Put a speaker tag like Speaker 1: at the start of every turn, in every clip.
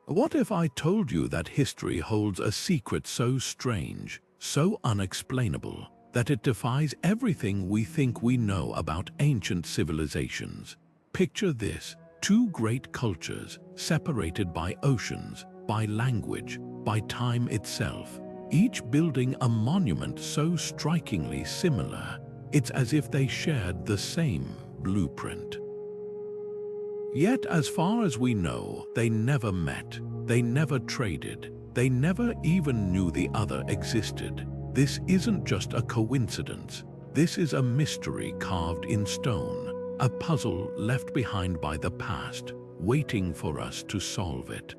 Speaker 1: What if I told you that history holds a secret so strange, so unexplainable, that it defies everything we think we know about ancient civilizations? Picture this: two great cultures, separated by oceans, by language, by time itself, each building a monument so strikingly similar, it's as if they shared the same blueprint. Yet, as far as we know, they never met, they never traded, they never even knew the other existed. This isn't just a coincidence. This is a mystery carved in stone, a puzzle left behind by the past, waiting for us to solve it.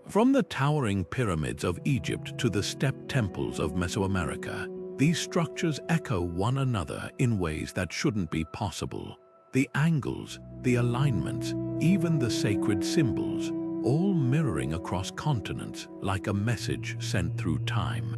Speaker 1: From the towering pyramids of Egypt to the steppe temples of Mesoamerica, these structures echo one another in ways that shouldn't be possible. The angles, the alignments, even the sacred symbols, all mirroring across continents like a message sent through time.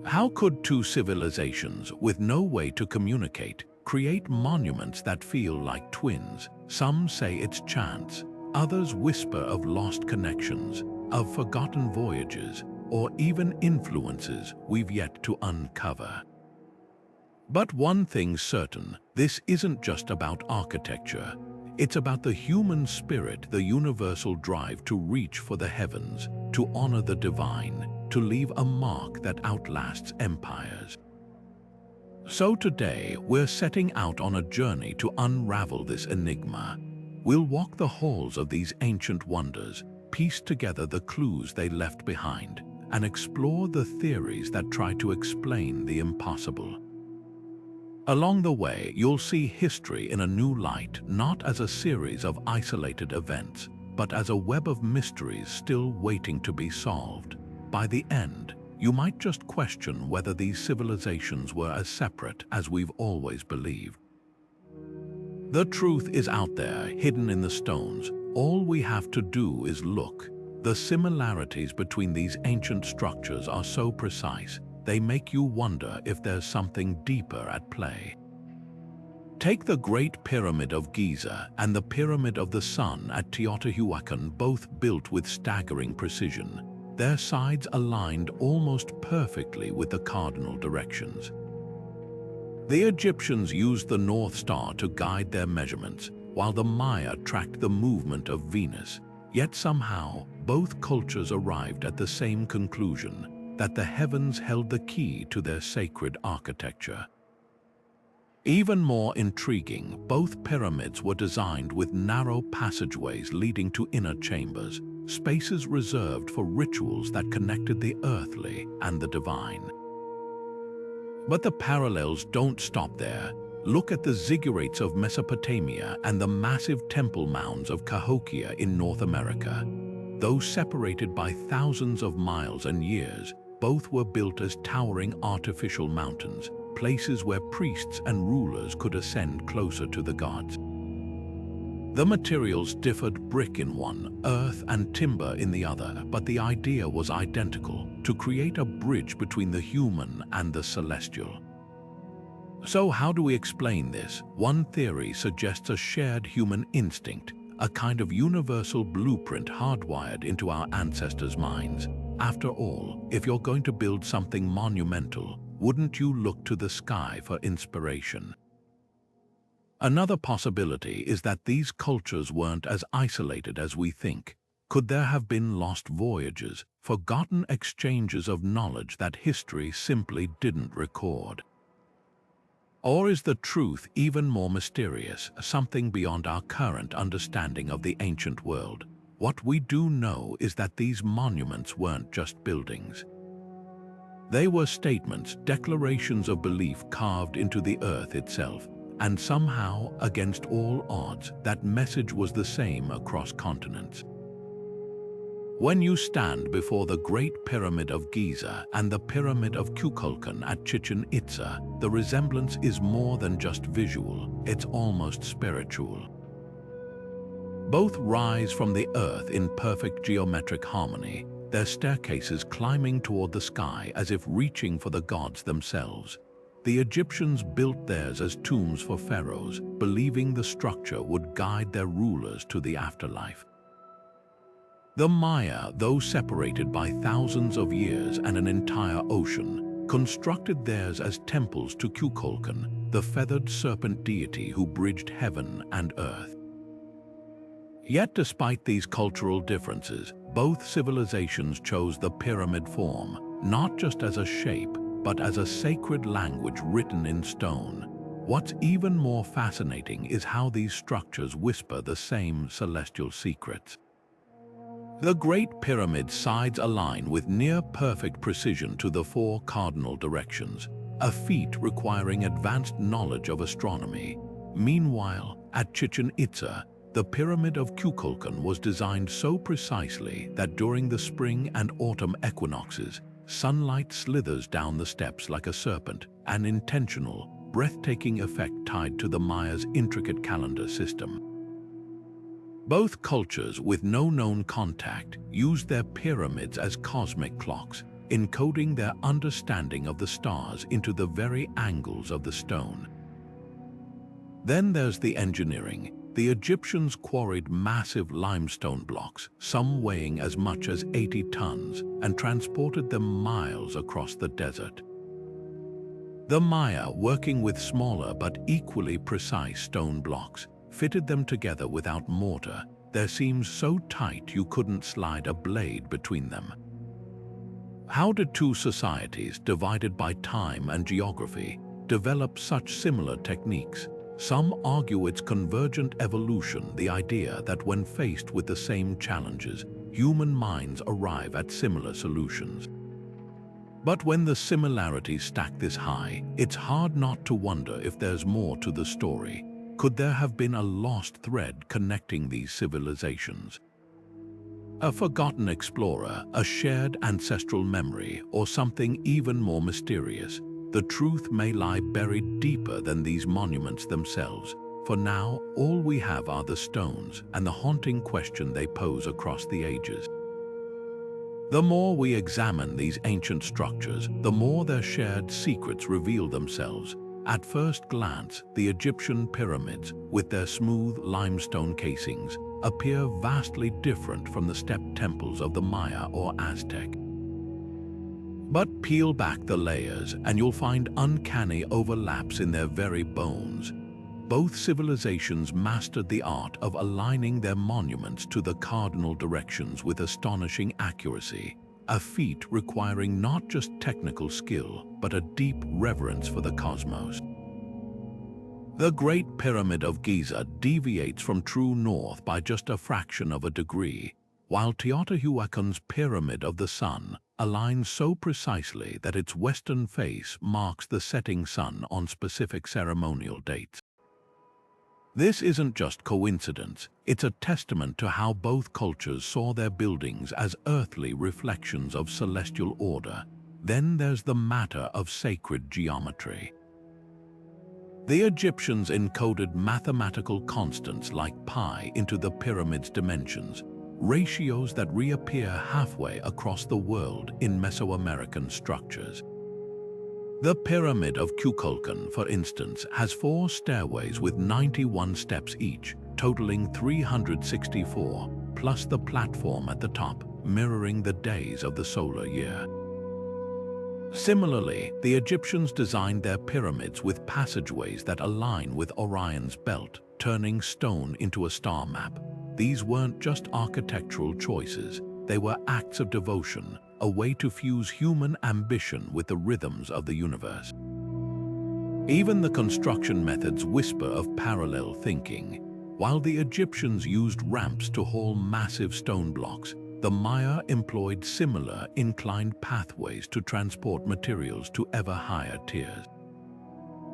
Speaker 1: How could two civilizations with no way to communicate create monuments that feel like twins? Some say it's chance, others whisper of lost connections, of forgotten voyages, or even influences we've yet to uncover. But one thing's certain: this isn't just about architecture. It's about the human spirit, the universal drive to reach for the heavens, to honor the divine, to leave a mark that outlasts empires. So today, we're setting out on a journey to unravel this enigma. We'll walk the halls of these ancient wonders, piece together the clues they left behind, and explore the theories that try to explain the impossible. Along the way, you'll see history in a new light, not as a series of isolated events, but as a web of mysteries still waiting to be solved. By the end, you might just question whether these civilizations were as separate as we've always believed. The truth is out there, hidden in the stones. All we have to do is look. The similarities between these ancient structures are so precise, they make you wonder if there's something deeper at play. Take the Great Pyramid of Giza and the Pyramid of the Sun at Teotihuacan, both built with staggering precision, their sides aligned almost perfectly with the cardinal directions. The Egyptians used the North Star to guide their measurements, while the Maya tracked the movement of Venus. Yet somehow, both cultures arrived at the same conclusion: that the heavens held the key to their sacred architecture. Even more intriguing, both pyramids were designed with narrow passageways leading to inner chambers, spaces reserved for rituals that connected the earthly and the divine. But the parallels don't stop there. Look at the ziggurats of Mesopotamia and the massive temple mounds of Cahokia in North America. Though separated by thousands of miles and years, both were built as towering artificial mountains, places where priests and rulers could ascend closer to the gods. The materials differed: brick in one, earth and timber in the other, but the idea was identical: to create a bridge between the human and the celestial. So how do we explain this? One theory suggests a shared human instinct, a kind of universal blueprint hardwired into our ancestors' minds. After all, if you're going to build something monumental, wouldn't you look to the sky for inspiration? Another possibility is that these cultures weren't as isolated as we think. Could there have been lost voyages, forgotten exchanges of knowledge that history simply didn't record? Or is the truth even more mysterious, something beyond our current understanding of the ancient world? What we do know is that these monuments weren't just buildings. They were statements, declarations of belief carved into the earth itself, and somehow, against all odds, that message was the same across continents. When you stand before the Great Pyramid of Giza and the Pyramid of Kukulkan at Chichen Itza, the resemblance is more than just visual, it's almost spiritual. Both rise from the earth in perfect geometric harmony, their staircases climbing toward the sky as if reaching for the gods themselves. The Egyptians built theirs as tombs for pharaohs, believing the structure would guide their rulers to the afterlife. The Maya, though separated by thousands of years and an entire ocean, constructed theirs as temples to Kukulkan, the feathered serpent deity who bridged heaven and earth. Yet despite these cultural differences, both civilizations chose the pyramid form, not just as a shape, but as a sacred language written in stone. What's even more fascinating is how these structures whisper the same celestial secrets. The Great Pyramid's sides align with near-perfect precision to the four cardinal directions, a feat requiring advanced knowledge of astronomy. Meanwhile, at Chichen Itza, the Pyramid of Kukulkan was designed so precisely that during the spring and autumn equinoxes, sunlight slithers down the steps like a serpent, an intentional, breathtaking effect tied to the Maya's intricate calendar system. Both cultures, with no known contact, used their pyramids as cosmic clocks, encoding their understanding of the stars into the very angles of the stone. Then there's the engineering. The Egyptians quarried massive limestone blocks, some weighing as much as 80 tons, and transported them miles across the desert. The Maya, working with smaller but equally precise stone blocks, fitted them together without mortar, their seams so tight you couldn't slide a blade between them. How did two societies, divided by time and geography, develop such similar techniques? Some argue it's convergent evolution, the idea that when faced with the same challenges, human minds arrive at similar solutions. But when the similarities stack this high, it's hard not to wonder if there's more to the story. Could there have been a lost thread connecting these civilizations? A forgotten explorer, a shared ancestral memory, or something even more mysterious? The truth may lie buried deeper than these monuments themselves. For now, all we have are the stones and the haunting question they pose across the ages. The more we examine these ancient structures, the more their shared secrets reveal themselves. At first glance, the Egyptian pyramids, with their smooth limestone casings, appear vastly different from the stepped temples of the Maya or Aztec. But peel back the layers and you'll find uncanny overlaps in their very bones. Both civilizations mastered the art of aligning their monuments to the cardinal directions with astonishing accuracy, a feat requiring not just technical skill, but a deep reverence for the cosmos. The Great Pyramid of Giza deviates from true north by just a fraction of a degree, while Teotihuacan's Pyramid of the Sun aligns so precisely that its western face marks the setting sun on specific ceremonial dates. This isn't just coincidence, it's a testament to how both cultures saw their buildings as earthly reflections of celestial order. Then there's the matter of sacred geometry. The Egyptians encoded mathematical constants like pi into the pyramid's dimensions, ratios that reappear halfway across the world in Mesoamerican structures. The Pyramid of Kukulkan, for instance, has 4 stairways with 91 steps each, totaling 364, plus the platform at the top, mirroring the days of the solar year. Similarly, the Egyptians designed their pyramids with passageways that align with Orion's belt, turning stone into a star map. These weren't just architectural choices, they were acts of devotion, a way to fuse human ambition with the rhythms of the universe. Even the construction methods whisper of parallel thinking. While the Egyptians used ramps to haul massive stone blocks, the Maya employed similar inclined pathways to transport materials to ever higher tiers.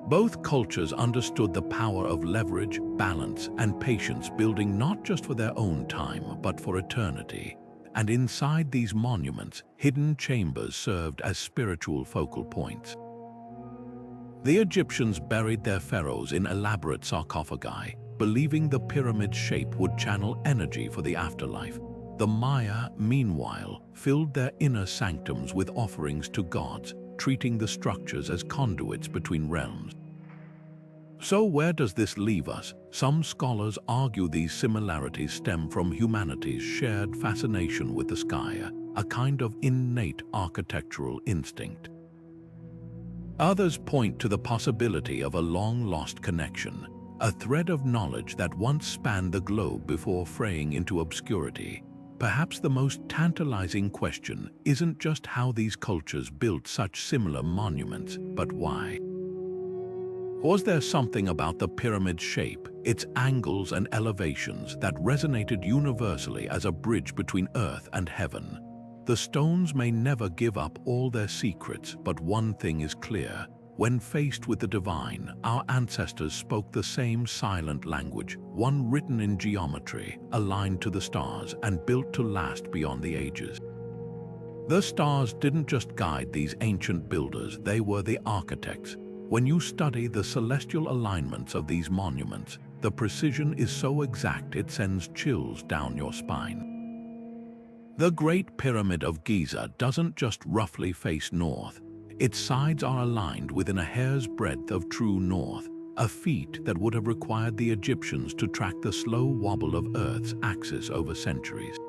Speaker 1: Both cultures understood the power of leverage, balance, and patience, building not just for their own time, but for eternity. And inside these monuments, hidden chambers served as spiritual focal points. The Egyptians buried their pharaohs in elaborate sarcophagi, believing the pyramid's shape would channel energy for the afterlife. The Maya, meanwhile, filled their inner sanctums with offerings to gods, treating the structures as conduits between realms. So where does this leave us? Some scholars argue these similarities stem from humanity's shared fascination with the sky, a kind of innate architectural instinct. Others point to the possibility of a long-lost connection, a thread of knowledge that once spanned the globe before fraying into obscurity. Perhaps the most tantalizing question isn't just how these cultures built such similar monuments, but why. Was there something about the pyramid's shape, its angles and elevations, that resonated universally as a bridge between earth and heaven? The stones may never give up all their secrets, but one thing is clear. When faced with the divine, our ancestors spoke the same silent language, one written in geometry, aligned to the stars, and built to last beyond the ages. The stars didn't just guide these ancient builders, they were the architects. When you study the celestial alignments of these monuments, the precision is so exact it sends chills down your spine. The Great Pyramid of Giza doesn't just roughly face north. Its sides are aligned within a hair's breadth of true north, a feat that would have required the Egyptians to track the slow wobble of Earth's axis over centuries.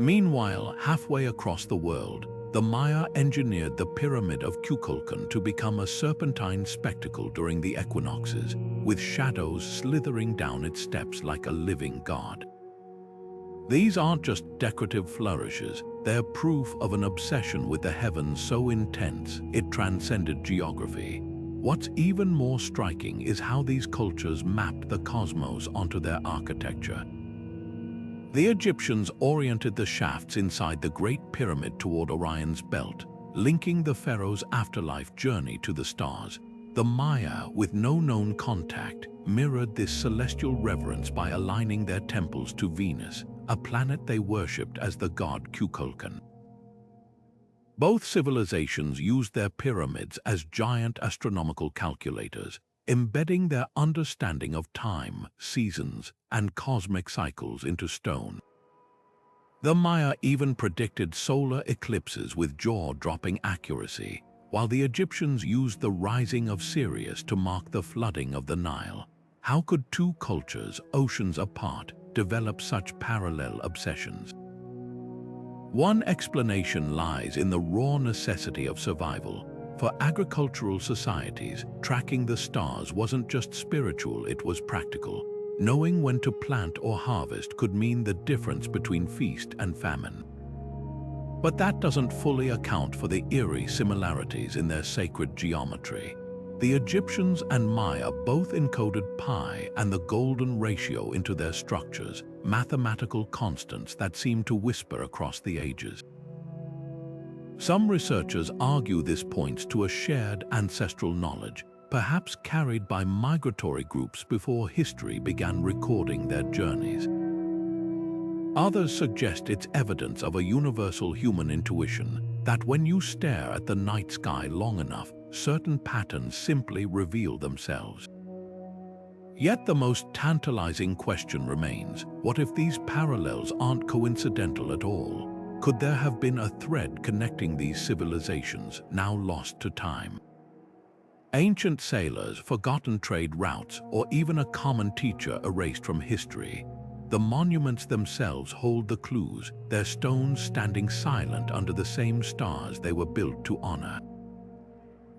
Speaker 1: Meanwhile, halfway across the world, the Maya engineered the Pyramid of Kukulkan to become a serpentine spectacle during the equinoxes, with shadows slithering down its steps like a living god. These aren't just decorative flourishes, they're proof of an obsession with the heavens so intense it transcended geography. What's even more striking is how these cultures mapped the cosmos onto their architecture. The Egyptians oriented the shafts inside the Great Pyramid toward Orion's belt, linking the pharaoh's afterlife journey to the stars. The Maya, with no known contact, mirrored this celestial reverence by aligning their temples to Venus, a planet they worshipped as the god Kukulkan. Both civilizations used their pyramids as giant astronomical calculators, embedding their understanding of time, seasons, and cosmic cycles into stone. The Maya even predicted solar eclipses with jaw-dropping accuracy, while the Egyptians used the rising of Sirius to mark the flooding of the Nile. How could two cultures, oceans apart, develop such parallel obsessions? One explanation lies in the raw necessity of survival. For agricultural societies, tracking the stars wasn't just spiritual, it was practical. Knowing when to plant or harvest could mean the difference between feast and famine. But that doesn't fully account for the eerie similarities in their sacred geometry. The Egyptians and Maya both encoded pi and the golden ratio into their structures, mathematical constants that seem to whisper across the ages. Some researchers argue this points to a shared ancestral knowledge, perhaps carried by migratory groups before history began recording their journeys. Others suggest it's evidence of a universal human intuition that when you stare at the night sky long enough, certain patterns simply reveal themselves. Yet the most tantalizing question remains, what if these parallels aren't coincidental at all? Could there have been a thread connecting these civilizations, now lost to time? Ancient sailors, forgotten trade routes, or even a common teacher erased from history. The monuments themselves hold the clues, their stones standing silent under the same stars they were built to honor.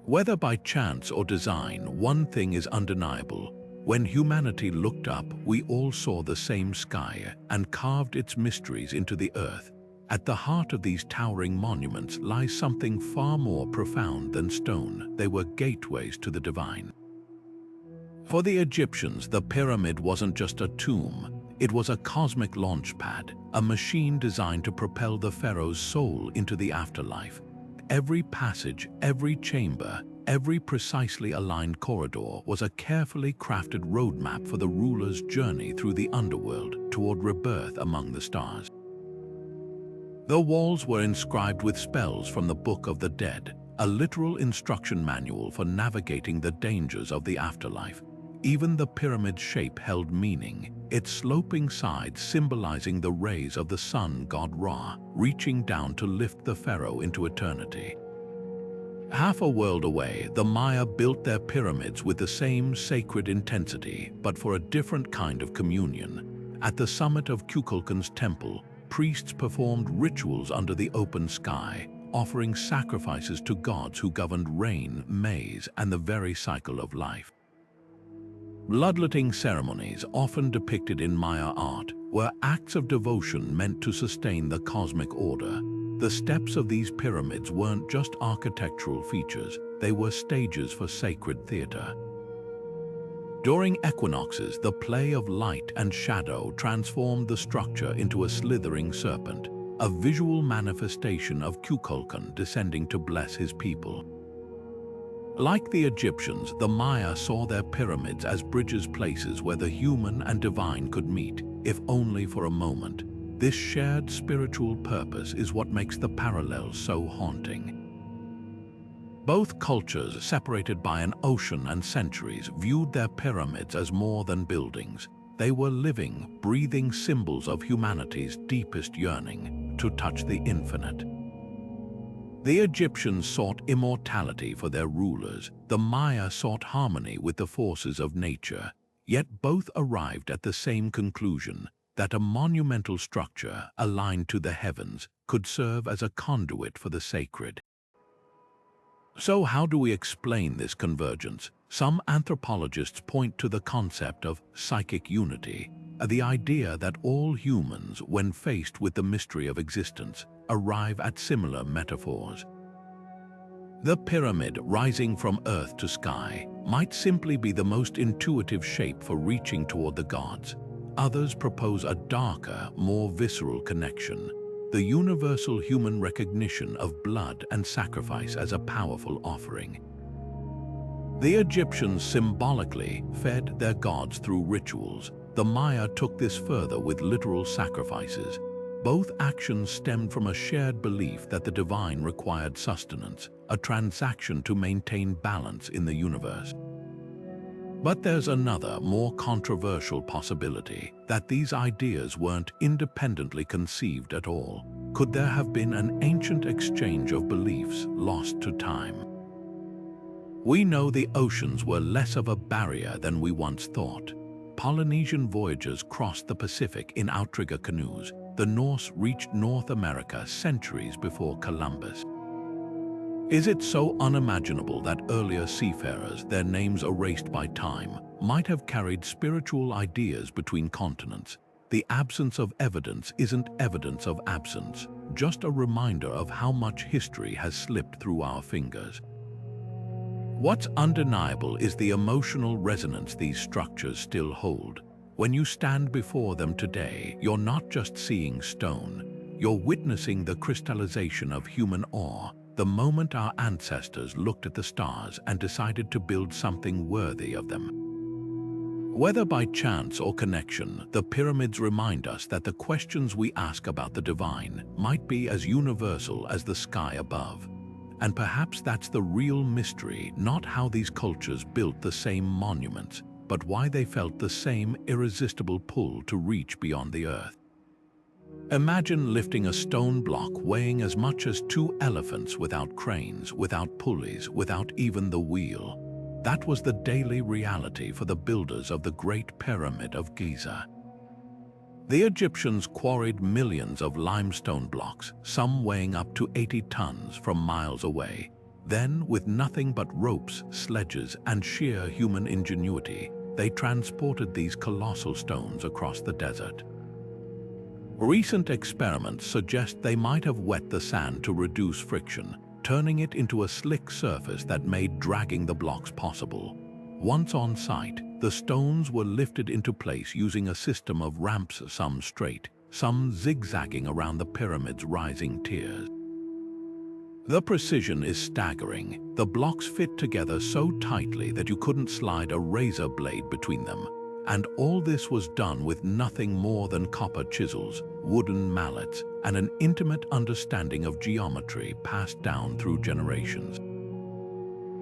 Speaker 1: Whether by chance or design, one thing is undeniable. When humanity looked up, we all saw the same sky and carved its mysteries into the earth. At the heart of these towering monuments lies something far more profound than stone. They were gateways to the divine. For the Egyptians, the pyramid wasn't just a tomb. It was a cosmic launchpad, a machine designed to propel the pharaoh's soul into the afterlife. Every passage, every chamber, every precisely aligned corridor was a carefully crafted roadmap for the ruler's journey through the underworld toward rebirth among the stars. The walls were inscribed with spells from the Book of the Dead, a literal instruction manual for navigating the dangers of the afterlife. Even the pyramid's shape held meaning, its sloping sides symbolizing the rays of the sun god Ra, reaching down to lift the pharaoh into eternity. Half a world away, the Maya built their pyramids with the same sacred intensity, but for a different kind of communion. At the summit of Kukulkan's temple, priests performed rituals under the open sky, offering sacrifices to gods who governed rain, maize, and the very cycle of life. Bloodletting ceremonies, often depicted in Maya art, were acts of devotion meant to sustain the cosmic order. The steps of these pyramids weren't just architectural features, they were stages for sacred theater. During equinoxes, the play of light and shadow transformed the structure into a slithering serpent, a visual manifestation of Kukulkan descending to bless his people. Like the Egyptians, the Maya saw their pyramids as bridges, places where the human and divine could meet, if only for a moment. This shared spiritual purpose is what makes the parallels so haunting. Both cultures, separated by an ocean and centuries, viewed their pyramids as more than buildings. They were living, breathing symbols of humanity's deepest yearning to touch the infinite. The Egyptians sought immortality for their rulers. The Maya sought harmony with the forces of nature. Yet both arrived at the same conclusion, that a monumental structure, aligned to the heavens, could serve as a conduit for the sacred. So how do we explain this convergence? Some anthropologists point to the concept of psychic unity, the idea that all humans, when faced with the mystery of existence, arrive at similar metaphors. The pyramid, rising from earth to sky, might simply be the most intuitive shape for reaching toward the gods. Others propose a darker, more visceral connection, the universal human recognition of blood and sacrifice as a powerful offering. The Egyptians symbolically fed their gods through rituals. The Maya took this further with literal sacrifices. Both actions stemmed from a shared belief that the divine required sustenance, a transaction to maintain balance in the universe. But there's another, more controversial possibility, that these ideas weren't independently conceived at all. Could there have been an ancient exchange of beliefs lost to time? We know the oceans were less of a barrier than we once thought. Polynesian voyagers crossed the Pacific in outrigger canoes. The Norse reached North America centuries before Columbus. Is it so unimaginable that earlier seafarers, their names erased by time, might have carried spiritual ideas between continents? The absence of evidence isn't evidence of absence, just a reminder of how much history has slipped through our fingers. What's undeniable is the emotional resonance these structures still hold. When you stand before them today, you're not just seeing stone, you're witnessing the crystallization of human awe, the moment our ancestors looked at the stars and decided to build something worthy of them. Whether by chance or connection, the pyramids remind us that the questions we ask about the divine might be as universal as the sky above. And perhaps that's the real mystery, not how these cultures built the same monuments, but why they felt the same irresistible pull to reach beyond the earth. Imagine lifting a stone block weighing as much as 2 elephants without cranes, without pulleys, without even the wheel. That was the daily reality for the builders of the Great Pyramid of Giza. The Egyptians quarried millions of limestone blocks, some weighing up to 80 tons from miles away. Then, with nothing but ropes, sledges, and sheer human ingenuity, they transported these colossal stones across the desert. Recent experiments suggest they might have wet the sand to reduce friction, turning it into a slick surface that made dragging the blocks possible. Once on site, the stones were lifted into place using a system of ramps, some straight, some zigzagging around the pyramid's rising tiers. The precision is staggering. The blocks fit together so tightly that you couldn't slide a razor blade between them. And all this was done with nothing more than copper chisels, wooden mallets, and an intimate understanding of geometry passed down through generations.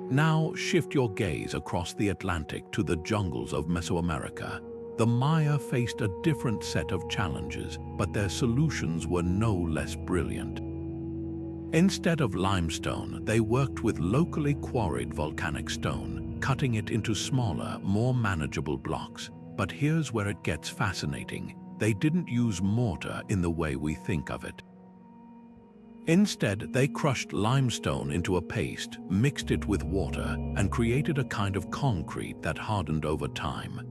Speaker 1: Now shift your gaze across the Atlantic to the jungles of Mesoamerica. The Maya faced a different set of challenges, but their solutions were no less brilliant. Instead of limestone, they worked with locally quarried volcanic stone, cutting it into smaller, more manageable blocks. But here's where it gets fascinating. They didn't use mortar in the way we think of it. Instead, they crushed limestone into a paste, mixed it with water, and created a kind of concrete that hardened over time.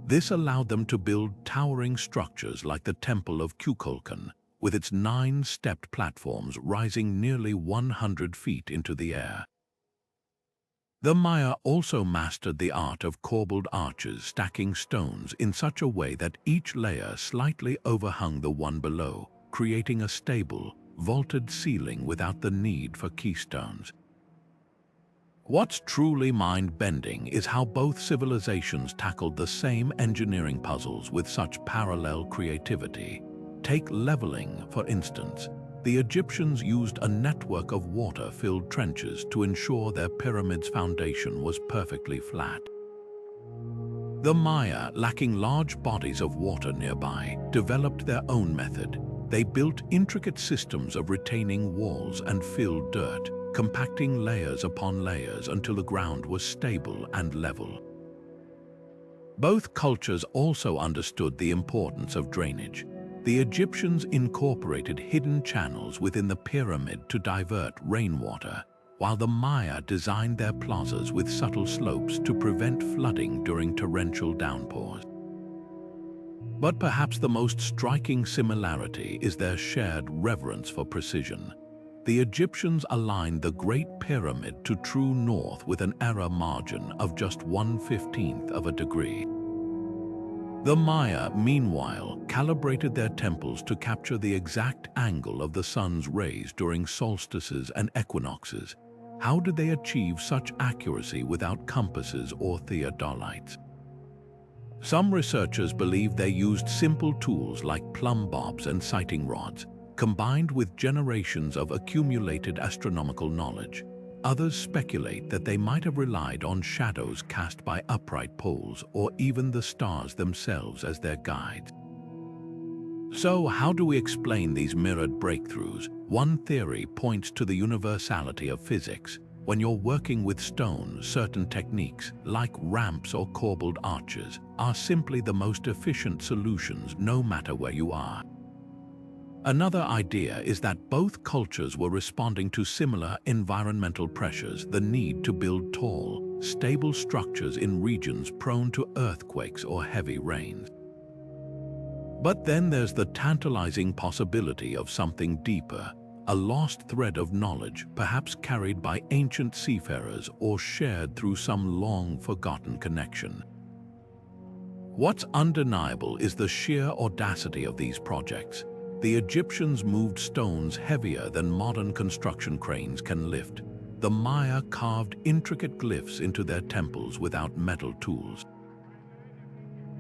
Speaker 1: This allowed them to build towering structures like the Temple of Kukulkan, with its 9 stepped platforms rising nearly 100 feet into the air. The Maya also mastered the art of corbelled arches, stacking stones in such a way that each layer slightly overhung the one below, creating a stable, vaulted ceiling without the need for keystones. What's truly mind-bending is how both civilizations tackled the same engineering puzzles with such parallel creativity. Take leveling, for instance. The Egyptians used a network of water-filled trenches to ensure their pyramid's foundation was perfectly flat. The Maya, lacking large bodies of water nearby, developed their own method. They built intricate systems of retaining walls and filled dirt, compacting layers upon layers until the ground was stable and level. Both cultures also understood the importance of drainage. The Egyptians incorporated hidden channels within the pyramid to divert rainwater, while the Maya designed their plazas with subtle slopes to prevent flooding during torrential downpours. But perhaps the most striking similarity is their shared reverence for precision. The Egyptians aligned the Great Pyramid to true north with an error margin of just 1/15 of a degree. The Maya, meanwhile, calibrated their temples to capture the exact angle of the sun's rays during solstices and equinoxes. How did they achieve such accuracy without compasses or theodolites? Some researchers believe they used simple tools like plumb bobs and sighting rods, combined with generations of accumulated astronomical knowledge. Others speculate that they might have relied on shadows cast by upright poles or even the stars themselves as their guides. So, how do we explain these mirrored breakthroughs? One theory points to the universality of physics. When you're working with stone, certain techniques, like ramps or corbelled arches, are simply the most efficient solutions no matter where you are. Another idea is that both cultures were responding to similar environmental pressures, the need to build tall, stable structures in regions prone to earthquakes or heavy rains. But then there's the tantalizing possibility of something deeper, a lost thread of knowledge, perhaps carried by ancient seafarers or shared through some long-forgotten connection. What's undeniable is the sheer audacity of these projects. The Egyptians moved stones heavier than modern construction cranes can lift. The Maya carved intricate glyphs into their temples without metal tools.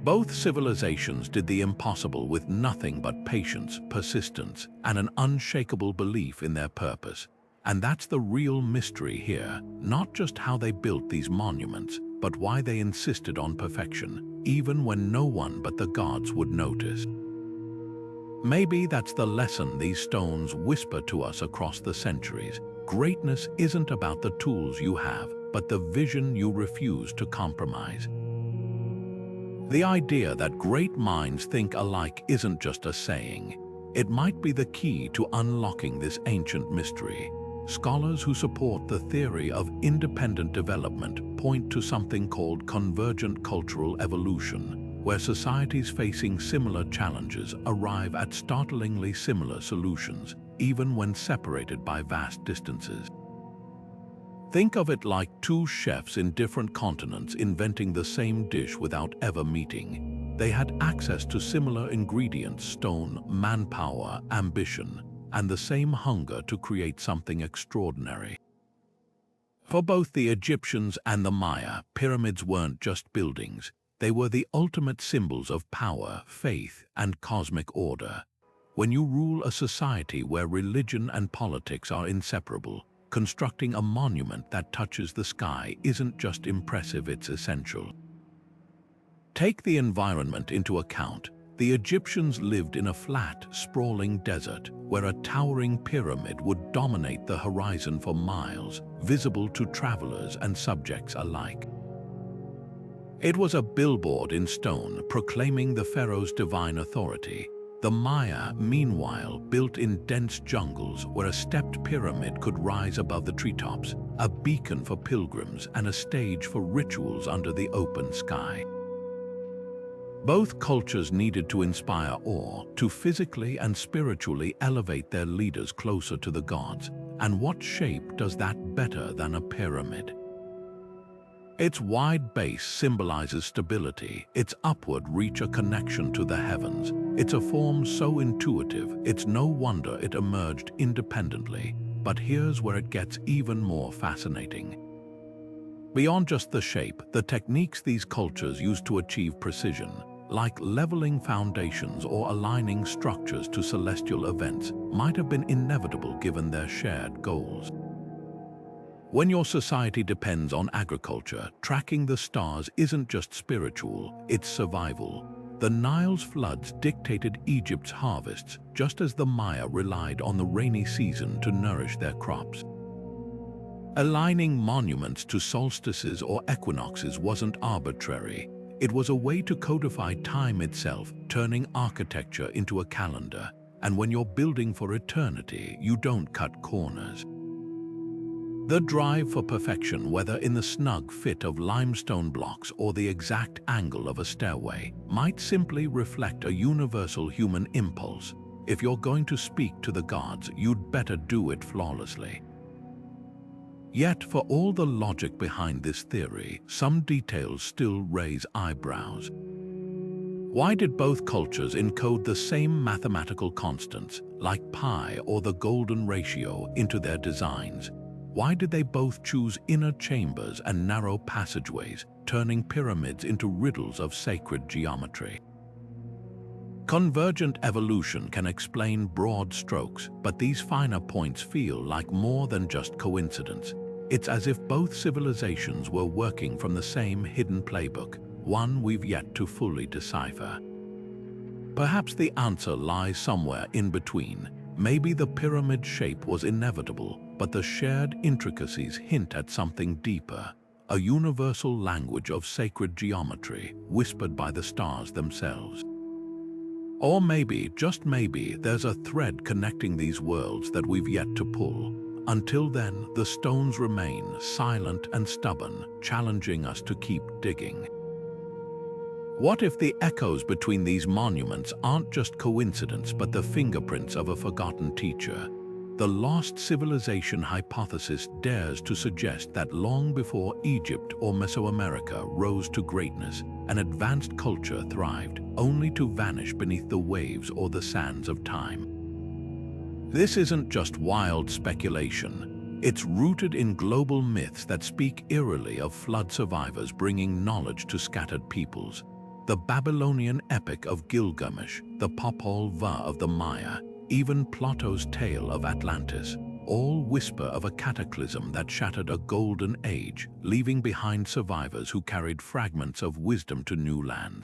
Speaker 1: Both civilizations did the impossible with nothing but patience, persistence, and an unshakable belief in their purpose. And that's the real mystery here, not just how they built these monuments, but why they insisted on perfection, even when no one but the gods would notice. Maybe that's the lesson these stones whisper to us across the centuries. Greatness isn't about the tools you have, but the vision you refuse to compromise. The idea that great minds think alike isn't just a saying. It might be the key to unlocking this ancient mystery. Scholars who support the theory of independent development point to something called convergent cultural evolution, where societies facing similar challenges arrive at startlingly similar solutions, even when separated by vast distances. Think of it like two chefs in different continents inventing the same dish without ever meeting. They had access to similar ingredients, stone, manpower, ambition, and the same hunger to create something extraordinary. For both the Egyptians and the Maya, pyramids weren't just buildings. They were the ultimate symbols of power, faith, and cosmic order. When you rule a society where religion and politics are inseparable, constructing a monument that touches the sky isn't just impressive, it's essential. Take the environment into account. The The Egyptians lived in a flat, sprawling desert where a towering pyramid would dominate the horizon for miles, visible to travelers and subjects alike. It was a billboard in stone proclaiming the pharaoh's divine authority. The Maya, meanwhile, built in dense jungles where a stepped pyramid could rise above the treetops, a beacon for pilgrims and a stage for rituals under the open sky. Both cultures needed to inspire awe, to physically and spiritually elevate their leaders closer to the gods. And what shape does that better than a pyramid? Its wide base symbolizes stability, its upward reach a connection to the heavens. It's a form so intuitive, it's no wonder it emerged independently. But here's where it gets even more fascinating. Beyond just the shape, the techniques these cultures used to achieve precision, like leveling foundations or aligning structures to celestial events, might have been inevitable given their shared goals. When your society depends on agriculture, tracking the stars isn't just spiritual, it's survival. The Nile's floods dictated Egypt's harvests, just as the Maya relied on the rainy season to nourish their crops. Aligning monuments to solstices or equinoxes wasn't arbitrary. It was a way to codify time itself, turning architecture into a calendar. And when you're building for eternity, you don't cut corners. The drive for perfection, whether in the snug fit of limestone blocks or the exact angle of a stairway, might simply reflect a universal human impulse. If you're going to speak to the gods, you'd better do it flawlessly. Yet, for all the logic behind this theory, some details still raise eyebrows. Why did both cultures encode the same mathematical constants, like pi or the golden ratio, into their designs? Why did they both choose inner chambers and narrow passageways, turning pyramids into riddles of sacred geometry? Convergent evolution can explain broad strokes, but these finer points feel like more than just coincidence. It's as if both civilizations were working from the same hidden playbook, one we've yet to fully decipher. Perhaps the answer lies somewhere in between. Maybe the pyramid shape was inevitable, but the shared intricacies hint at something deeper, a universal language of sacred geometry whispered by the stars themselves. Or maybe, just maybe, there's a thread connecting these worlds that we've yet to pull. Until then, the stones remain silent and stubborn, challenging us to keep digging. What if the echoes between these monuments aren't just coincidence but the fingerprints of a forgotten teacher? The lost civilization hypothesis dares to suggest that long before Egypt or Mesoamerica rose to greatness, an advanced culture thrived, only to vanish beneath the waves or the sands of time. This isn't just wild speculation. It's rooted in global myths that speak eerily of flood survivors bringing knowledge to scattered peoples. The Babylonian epic of Gilgamesh, the Popol Vuh of the Maya, even Plato's tale of Atlantis, all whisper of a cataclysm that shattered a golden age, leaving behind survivors who carried fragments of wisdom to new lands.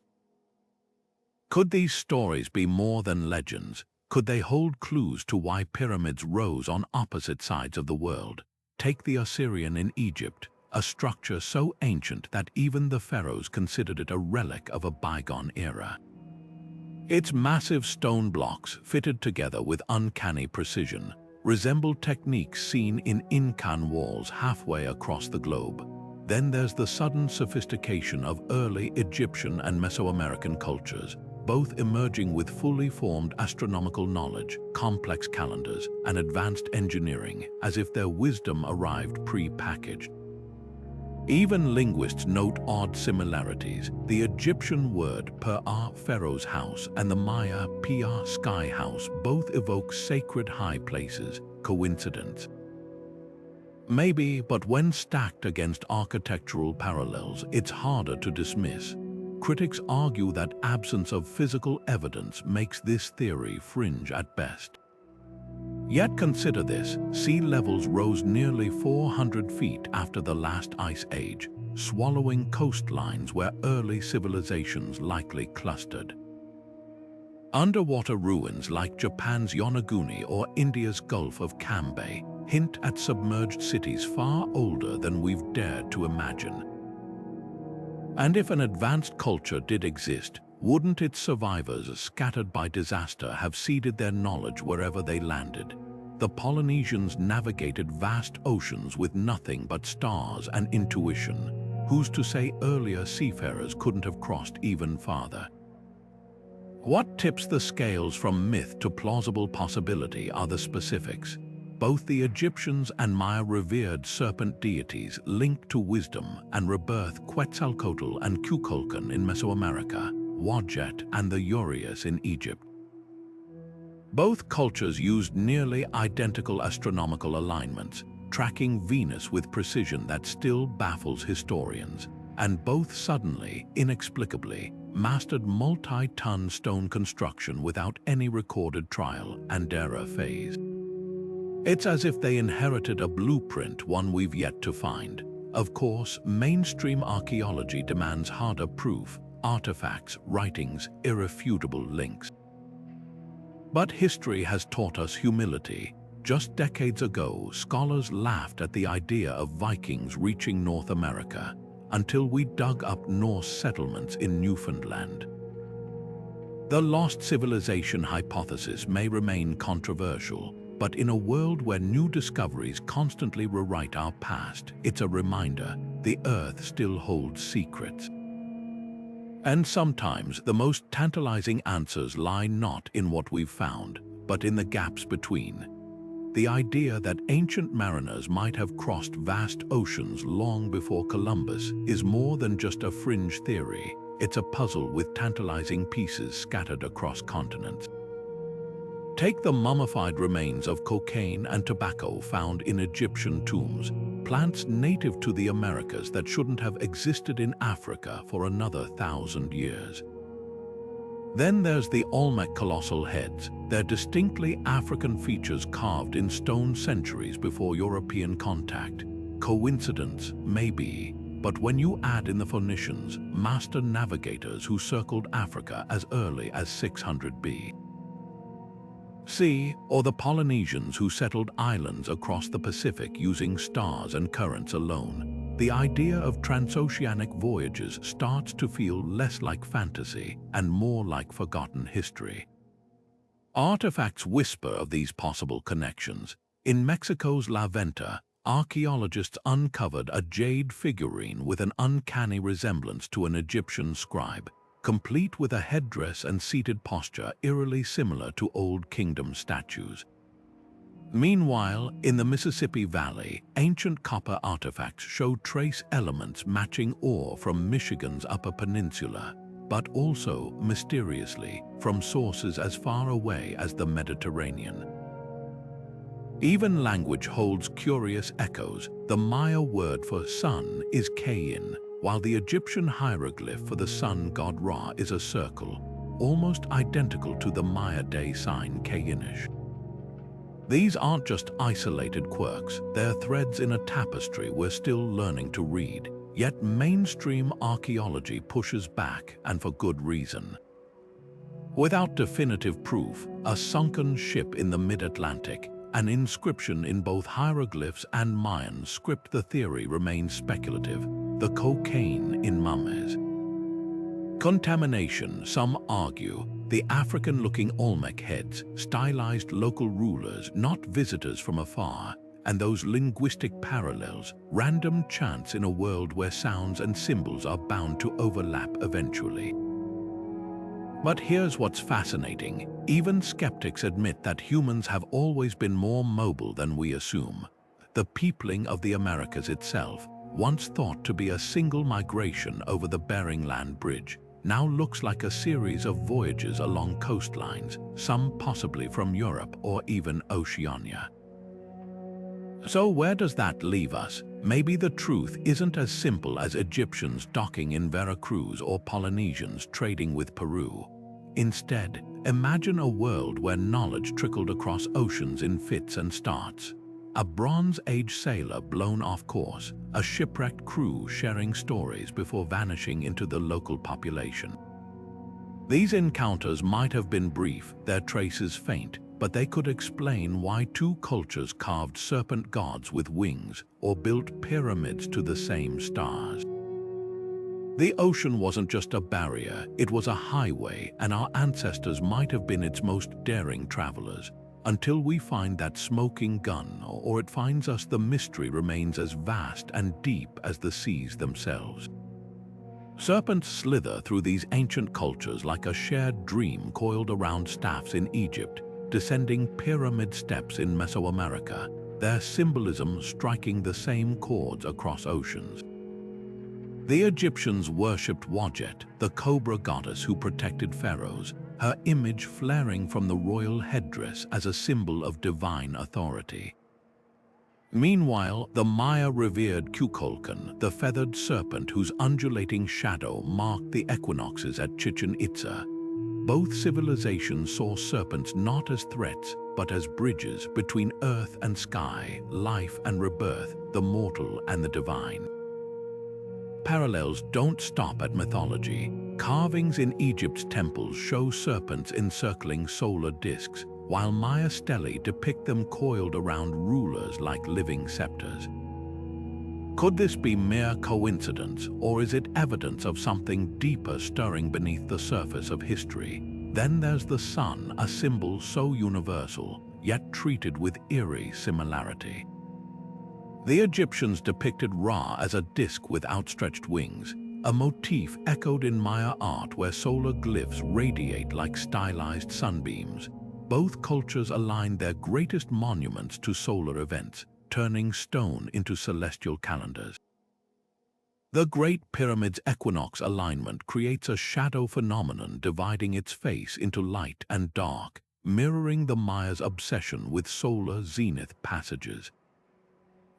Speaker 1: Could these stories be more than legends? Could they hold clues to why pyramids rose on opposite sides of the world? Take the Assyrian in Egypt, a structure so ancient that even the pharaohs considered it a relic of a bygone era. Its massive stone blocks, fitted together with uncanny precision, resemble techniques seen in Incan walls halfway across the globe. Then there's the sudden sophistication of early Egyptian and Mesoamerican cultures, both emerging with fully formed astronomical knowledge, complex calendars, and advanced engineering, as if their wisdom arrived pre-packaged. Even linguists note odd similarities. The Egyptian word Pa'ah, Pharaoh's house, and the Maya Pia, sky house, both evoke sacred high places. Coincidence? Maybe, but when stacked against architectural parallels, it's harder to dismiss. Critics argue that absence of physical evidence makes this theory fringe at best. Yet consider this: sea levels rose nearly 400 feet after the last ice age, swallowing coastlines where early civilizations likely clustered. Underwater ruins like Japan's Yonaguni or India's Gulf of Cambay hint at submerged cities far older than we've dared to imagine. And if an advanced culture did exist, wouldn't its survivors scattered by disaster have seeded their knowledge wherever they landed? The Polynesians navigated vast oceans with nothing but stars and intuition. Who's to say earlier seafarers couldn't have crossed even farther? What tips the scales from myth to plausible possibility are the specifics. Both the Egyptians and Maya revered serpent deities linked to wisdom and rebirth Quetzalcoatl and Kukulkan in Mesoamerica, Wadjet and the Urias in Egypt. Both cultures used nearly identical astronomical alignments, tracking Venus with precision that still baffles historians, and both suddenly, inexplicably, mastered multi-ton stone construction without any recorded trial and error phase. It's as if they inherited a blueprint, one we've yet to find. Of course, mainstream archaeology demands harder proof, artifacts, writings, irrefutable links. But history has taught us humility. Just decades ago, scholars laughed at the idea of Vikings reaching North America, until we dug up Norse settlements in Newfoundland. The lost civilization hypothesis may remain controversial, but in a world where new discoveries constantly rewrite our past, it's a reminder the Earth still holds secrets. And sometimes the most tantalizing answers lie not in what we've found, but in the gaps between. The idea that ancient mariners might have crossed vast oceans long before Columbus is more than just a fringe theory. It's a puzzle with tantalizing pieces scattered across continents. Take the mummified remains of cocaine and tobacco found in Egyptian tombs, plants native to the Americas that shouldn't have existed in Africa for another 1,000 years. Then there's the Olmec colossal heads, their distinctly African features carved in stone centuries before European contact. Coincidence? Maybe. But when you add in the Phoenicians, master navigators who circled Africa as early as 600 BC, or the Polynesians who settled islands across the Pacific using stars and currents alone, the idea of transoceanic voyages starts to feel less like fantasy and more like forgotten history. Artifacts whisper of these possible connections. In Mexico's La Venta, archaeologists uncovered a jade figurine with an uncanny resemblance to an Egyptian scribe, complete with a headdress and seated posture eerily similar to Old Kingdom statues. Meanwhile, in the Mississippi Valley, ancient copper artifacts show trace elements matching ore from Michigan's Upper Peninsula, but also, mysteriously, from sources as far away as the Mediterranean. Even language holds curious echoes. The Maya word for sun is Kayin, while the Egyptian hieroglyph for the sun god Ra is a circle, almost identical to the Maya day sign Kayinish. These aren't just isolated quirks, they're threads in a tapestry we're still learning to read, yet mainstream archaeology pushes back, and for good reason. Without definitive proof, a sunken ship in the mid-Atlantic, an inscription in both hieroglyphs and Mayan script, the theory remains speculative. The cocaine in mummies. Contamination, some argue. The African-looking Olmec heads, stylized local rulers, not visitors from afar, and those linguistic parallels, random chance in a world where sounds and symbols are bound to overlap eventually. But here's what's fascinating. Even skeptics admit that humans have always been more mobile than we assume. The peopling of the Americas itself, once thought to be a single migration over the Bering Land Bridge, now looks like a series of voyages along coastlines, some possibly from Europe or even Oceania. So where does that leave us? Maybe the truth isn't as simple as Egyptians docking in Veracruz or Polynesians trading with Peru. Instead, imagine a world where knowledge trickled across oceans in fits and starts. A Bronze Age sailor blown off course, a shipwrecked crew sharing stories before vanishing into the local population. These encounters might have been brief, their traces faint, but they could explain why two cultures carved serpent gods with wings or built pyramids to the same stars. The ocean wasn't just a barrier, it was a highway, and our ancestors might have been its most daring travelers. Until we find that smoking gun, or it finds us, the mystery remains as vast and deep as the seas themselves. Serpents slither through these ancient cultures like a shared dream coiled around staffs in Egypt, descending pyramid steps in Mesoamerica, their symbolism striking the same chords across oceans. The Egyptians worshipped Wadjet, the cobra goddess who protected pharaohs, her image flaring from the royal headdress as a symbol of divine authority. Meanwhile, the Maya revered Kukulkan, the feathered serpent whose undulating shadow marked the equinoxes at Chichen Itza. Both civilizations saw serpents not as threats, but as bridges between earth and sky, life and rebirth, the mortal and the divine. Parallels don't stop at mythology. Carvings in Egypt's temples show serpents encircling solar discs, while Maya stelae depict them coiled around rulers like living scepters. Could this be mere coincidence, or is it evidence of something deeper stirring beneath the surface of history? Then there's the sun, a symbol so universal, yet treated with eerie similarity. The Egyptians depicted Ra as a disk with outstretched wings, a motif echoed in Maya art where solar glyphs radiate like stylized sunbeams. Both cultures aligned their greatest monuments to solar events, turning stone into celestial calendars. The Great Pyramid's equinox alignment creates a shadow phenomenon dividing its face into light and dark, mirroring the Maya's obsession with solar zenith passages.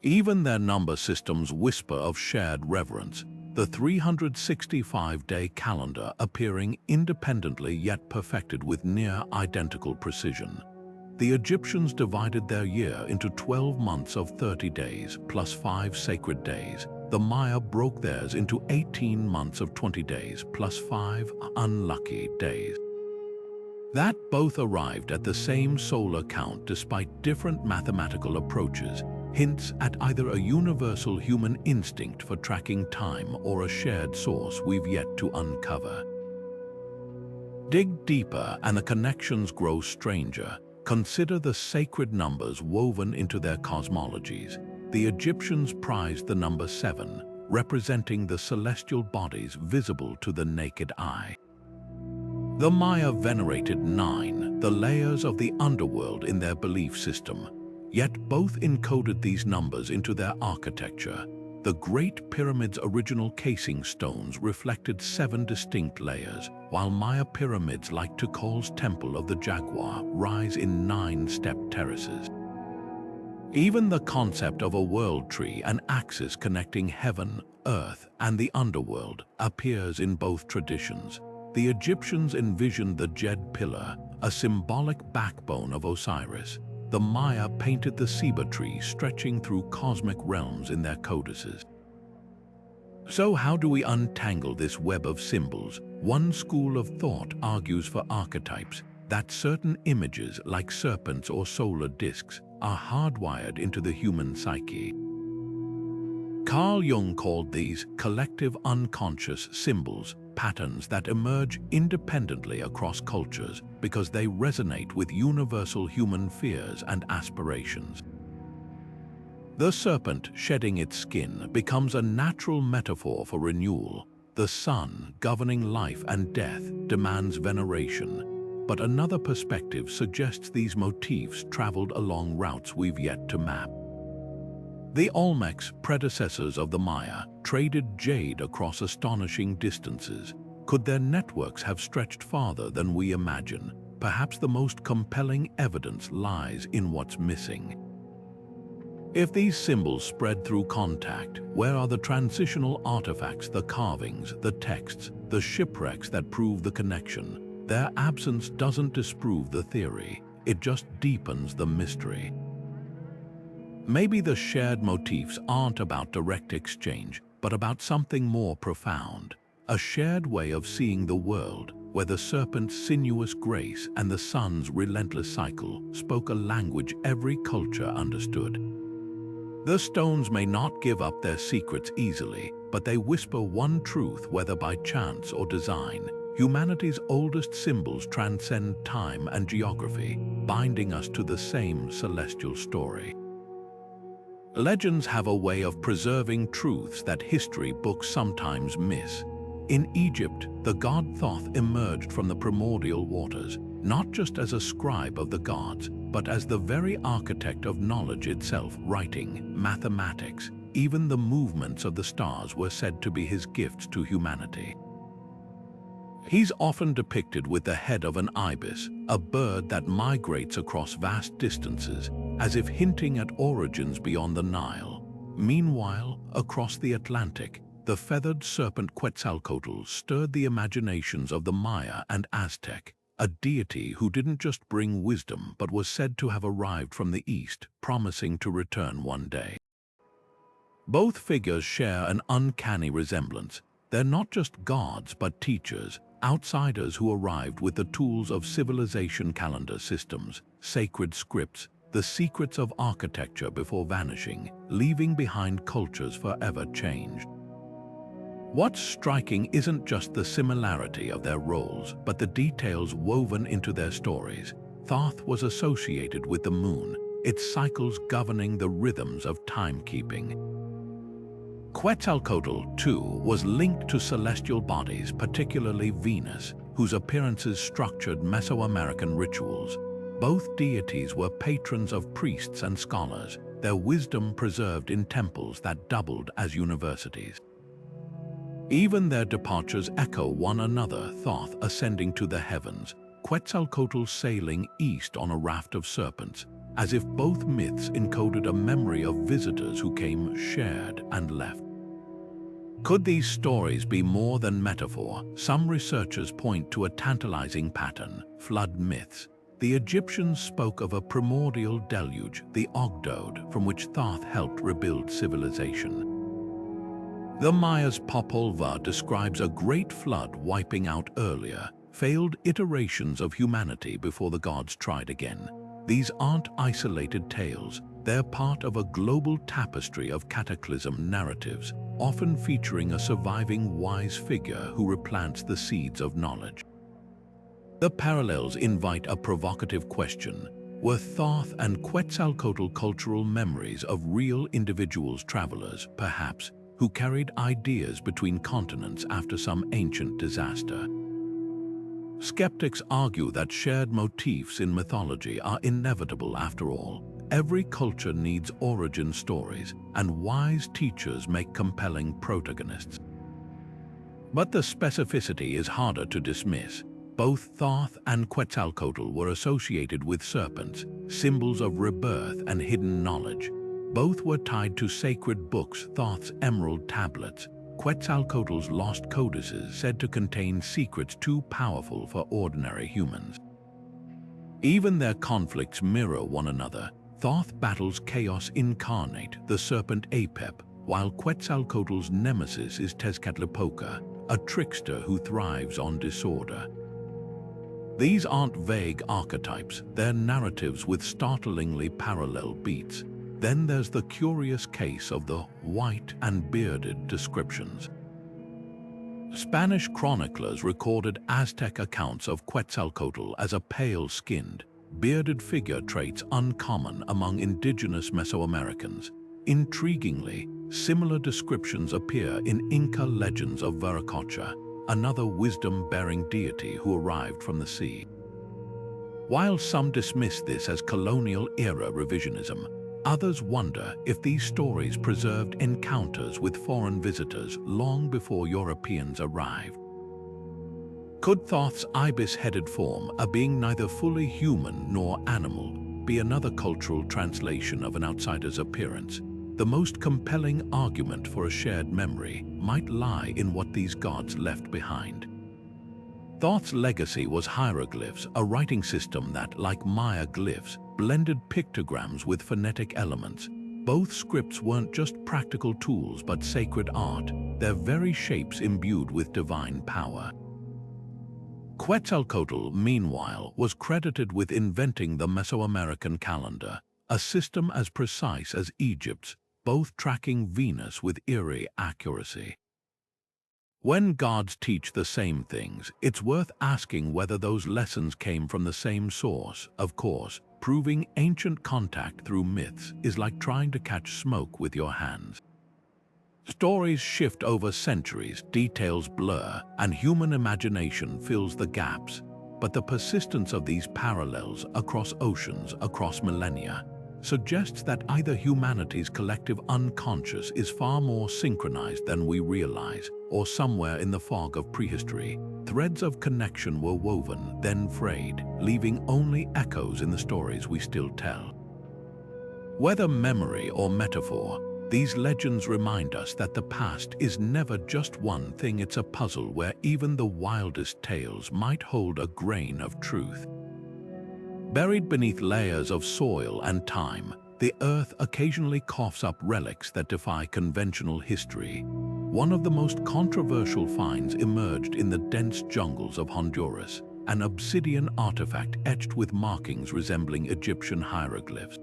Speaker 1: Even their number systems whisper of shared reverence, the 365-day calendar appearing independently yet perfected with near-identical precision. The Egyptians divided their year into 12 months of 30 days, plus 5 sacred days. The Maya broke theirs into 18 months of 20 days, plus 5 unlucky days. That both arrived at the same solar count despite different mathematical approaches, hints at either a universal human instinct for tracking time or a shared source we've yet to uncover. Dig deeper and the connections grow stranger. Consider the sacred numbers woven into their cosmologies. The Egyptians prized the number 7, representing the celestial bodies visible to the naked eye. The Maya venerated 9, the layers of the underworld in their belief system. Yet both encoded these numbers into their architecture. The Great Pyramid's original casing stones reflected 7 distinct layers, while Maya pyramids like Tukul's Temple of the Jaguar rise in 9-step terraces. Even the concept of a world tree, an axis connecting heaven, earth, and the underworld, appears in both traditions. The Egyptians envisioned the Djed pillar, a symbolic backbone of Osiris. The Maya painted the ceiba tree stretching through cosmic realms in their codices. So how do we untangle this web of symbols? One school of thought argues for archetypes, that certain images like serpents or solar discs are hardwired into the human psyche. Carl Jung called these collective unconscious symbols, patterns that emerge independently across cultures because they resonate with universal human fears and aspirations. The serpent shedding its skin becomes a natural metaphor for renewal. The sun, governing life and death, demands veneration. But another perspective suggests these motifs traveled along routes we've yet to map. The Olmecs, predecessors of the Maya, traded jade across astonishing distances. Could their networks have stretched farther than we imagine? Perhaps the most compelling evidence lies in what's missing. If these symbols spread through contact, where are the transitional artifacts, the carvings, the texts, the shipwrecks that prove the connection? Their absence doesn't disprove the theory, it just deepens the mystery. Maybe the shared motifs aren't about direct exchange, but about something more profound, a shared way of seeing the world, where the serpent's sinuous grace and the sun's relentless cycle spoke a language every culture understood. The stones may not give up their secrets easily, but they whisper one truth, whether by chance or design. Humanity's oldest symbols transcend time and geography, binding us to the same celestial story. Legends have a way of preserving truths that history books sometimes miss. In Egypt, the god Thoth emerged from the primordial waters, not just as a scribe of the gods, but as the very architect of knowledge itself, writing, mathematics. Even the movements of the stars were said to be his gifts to humanity. He's often depicted with the head of an ibis, a bird that migrates across vast distances, as if hinting at origins beyond the Nile. Meanwhile, across the Atlantic, the feathered serpent Quetzalcoatl stirred the imaginations of the Maya and Aztec, a deity who didn't just bring wisdom but was said to have arrived from the east, promising to return one day. Both figures share an uncanny resemblance. They're not just gods but teachers, outsiders who arrived with the tools of civilization, calendar systems, sacred scripts, the secrets of architecture before vanishing, leaving behind cultures forever changed. What's striking isn't just the similarity of their roles, but the details woven into their stories. Thoth was associated with the moon, its cycles governing the rhythms of timekeeping. Quetzalcoatl, too, was linked to celestial bodies, particularly Venus, whose appearances structured Mesoamerican rituals. Both deities were patrons of priests and scholars, their wisdom preserved in temples that doubled as universities. Even their departures echo one another, Thoth ascending to the heavens, Quetzalcoatl sailing east on a raft of serpents, as if both myths encoded a memory of visitors who came, shared, and left. Could these stories be more than metaphor? Some researchers point to a tantalizing pattern: flood myths. The Egyptians spoke of a primordial deluge, the Ogdoad, from which Thoth helped rebuild civilization. The Maya's Popol Vuh describes a great flood wiping out earlier, failed iterations of humanity before the gods tried again. These aren't isolated tales, they're part of a global tapestry of cataclysm narratives, often featuring a surviving wise figure who replants the seeds of knowledge. The parallels invite a provocative question. Were Thoth and Quetzalcoatl cultural memories of real individuals, travelers, perhaps, who carried ideas between continents after some ancient disaster? Skeptics argue that shared motifs in mythology are inevitable after all. Every culture needs origin stories, and wise teachers make compelling protagonists. But the specificity is harder to dismiss. Both Thoth and Quetzalcoatl were associated with serpents, symbols of rebirth and hidden knowledge. Both were tied to sacred books, Thoth's emerald tablets, Quetzalcoatl's lost codices said to contain secrets too powerful for ordinary humans. Even their conflicts mirror one another. Thoth battles chaos incarnate, the serpent Apep, while Quetzalcoatl's nemesis is Tezcatlipoca, a trickster who thrives on disorder. These aren't vague archetypes, they're narratives with startlingly parallel beats. Then there's the curious case of the white and bearded descriptions. Spanish chroniclers recorded Aztec accounts of Quetzalcoatl as a pale-skinned, bearded figure, traits uncommon among indigenous Mesoamericans. Intriguingly, similar descriptions appear in Inca legends of Viracocha, another wisdom-bearing deity who arrived from the sea. While some dismiss this as colonial-era revisionism, others wonder if these stories preserved encounters with foreign visitors long before Europeans arrived. Could Thoth's ibis-headed form, a being neither fully human nor animal, be another cultural translation of an outsider's appearance? The most compelling argument for a shared memory might lie in what these gods left behind. Thoth's legacy was hieroglyphs, a writing system that, like Maya glyphs, blended pictograms with phonetic elements. Both scripts weren't just practical tools but sacred art, their very shapes imbued with divine power. Quetzalcoatl, meanwhile, was credited with inventing the Mesoamerican calendar, a system as precise as Egypt's, both tracking Venus with eerie accuracy. When gods teach the same things, it's worth asking whether those lessons came from the same source. Of course, proving ancient contact through myths is like trying to catch smoke with your hands. Stories shift over centuries, details blur, and human imagination fills the gaps. But the persistence of these parallels across oceans, across millennia, suggests that either humanity's collective unconscious is far more synchronized than we realize, or somewhere in the fog of prehistory, threads of connection were woven, then frayed, leaving only echoes in the stories we still tell. Whether memory or metaphor, these legends remind us that the past is never just one thing, it's a puzzle where even the wildest tales might hold a grain of truth. Buried beneath layers of soil and time, the earth occasionally coughs up relics that defy conventional history. One of the most controversial finds emerged in the dense jungles of Honduras, an obsidian artifact etched with markings resembling Egyptian hieroglyphs.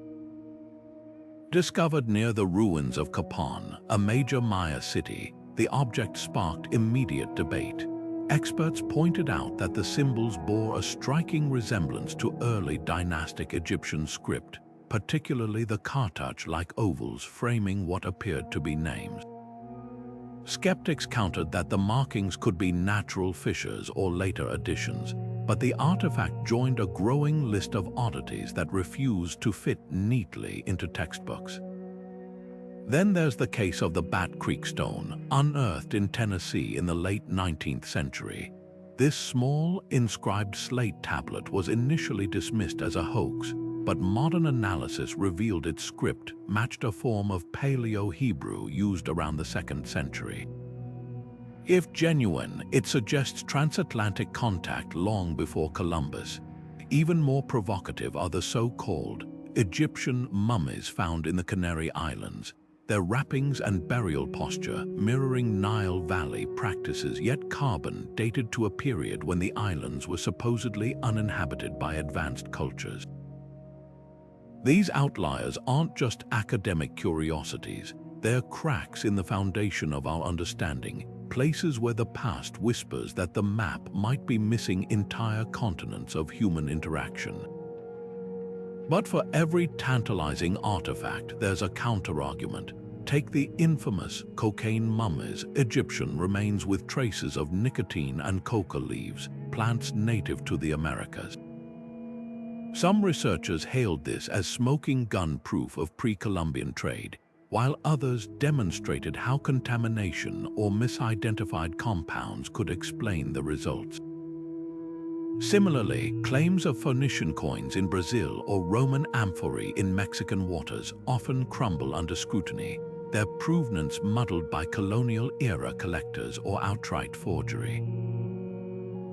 Speaker 1: Discovered near the ruins of Capan, a major Maya city, the object sparked immediate debate. Experts pointed out that the symbols bore a striking resemblance to early dynastic Egyptian script, particularly the cartouche-like ovals framing what appeared to be names. Skeptics countered that the markings could be natural fissures or later additions, but the artifact joined a growing list of oddities that refused to fit neatly into textbooks. Then there's the case of the Bat Creek stone, unearthed in Tennessee in the late 19th century. This small, inscribed slate tablet was initially dismissed as a hoax, but modern analysis revealed its script matched a form of Paleo-Hebrew used around the 2nd century. If genuine, it suggests transatlantic contact long before Columbus. Even more provocative are the so-called Egyptian mummies found in the Canary Islands. Their wrappings and burial posture mirroring Nile Valley practices, yet carbon dated to a period when the islands were supposedly uninhabited by advanced cultures. These outliers aren't just academic curiosities, they're cracks in the foundation of our understanding, places where the past whispers that the map might be missing entire continents of human interaction. But for every tantalizing artifact, there's a counter-argument. Take the infamous cocaine mummies, Egyptian remains with traces of nicotine and coca leaves, plants native to the Americas. Some researchers hailed this as smoking gun proof of pre-Columbian trade, while others demonstrated how contamination or misidentified compounds could explain the results. Similarly, claims of Phoenician coins in Brazil or Roman amphorae in Mexican waters often crumble under scrutiny, their provenance muddled by colonial-era collectors or outright forgery.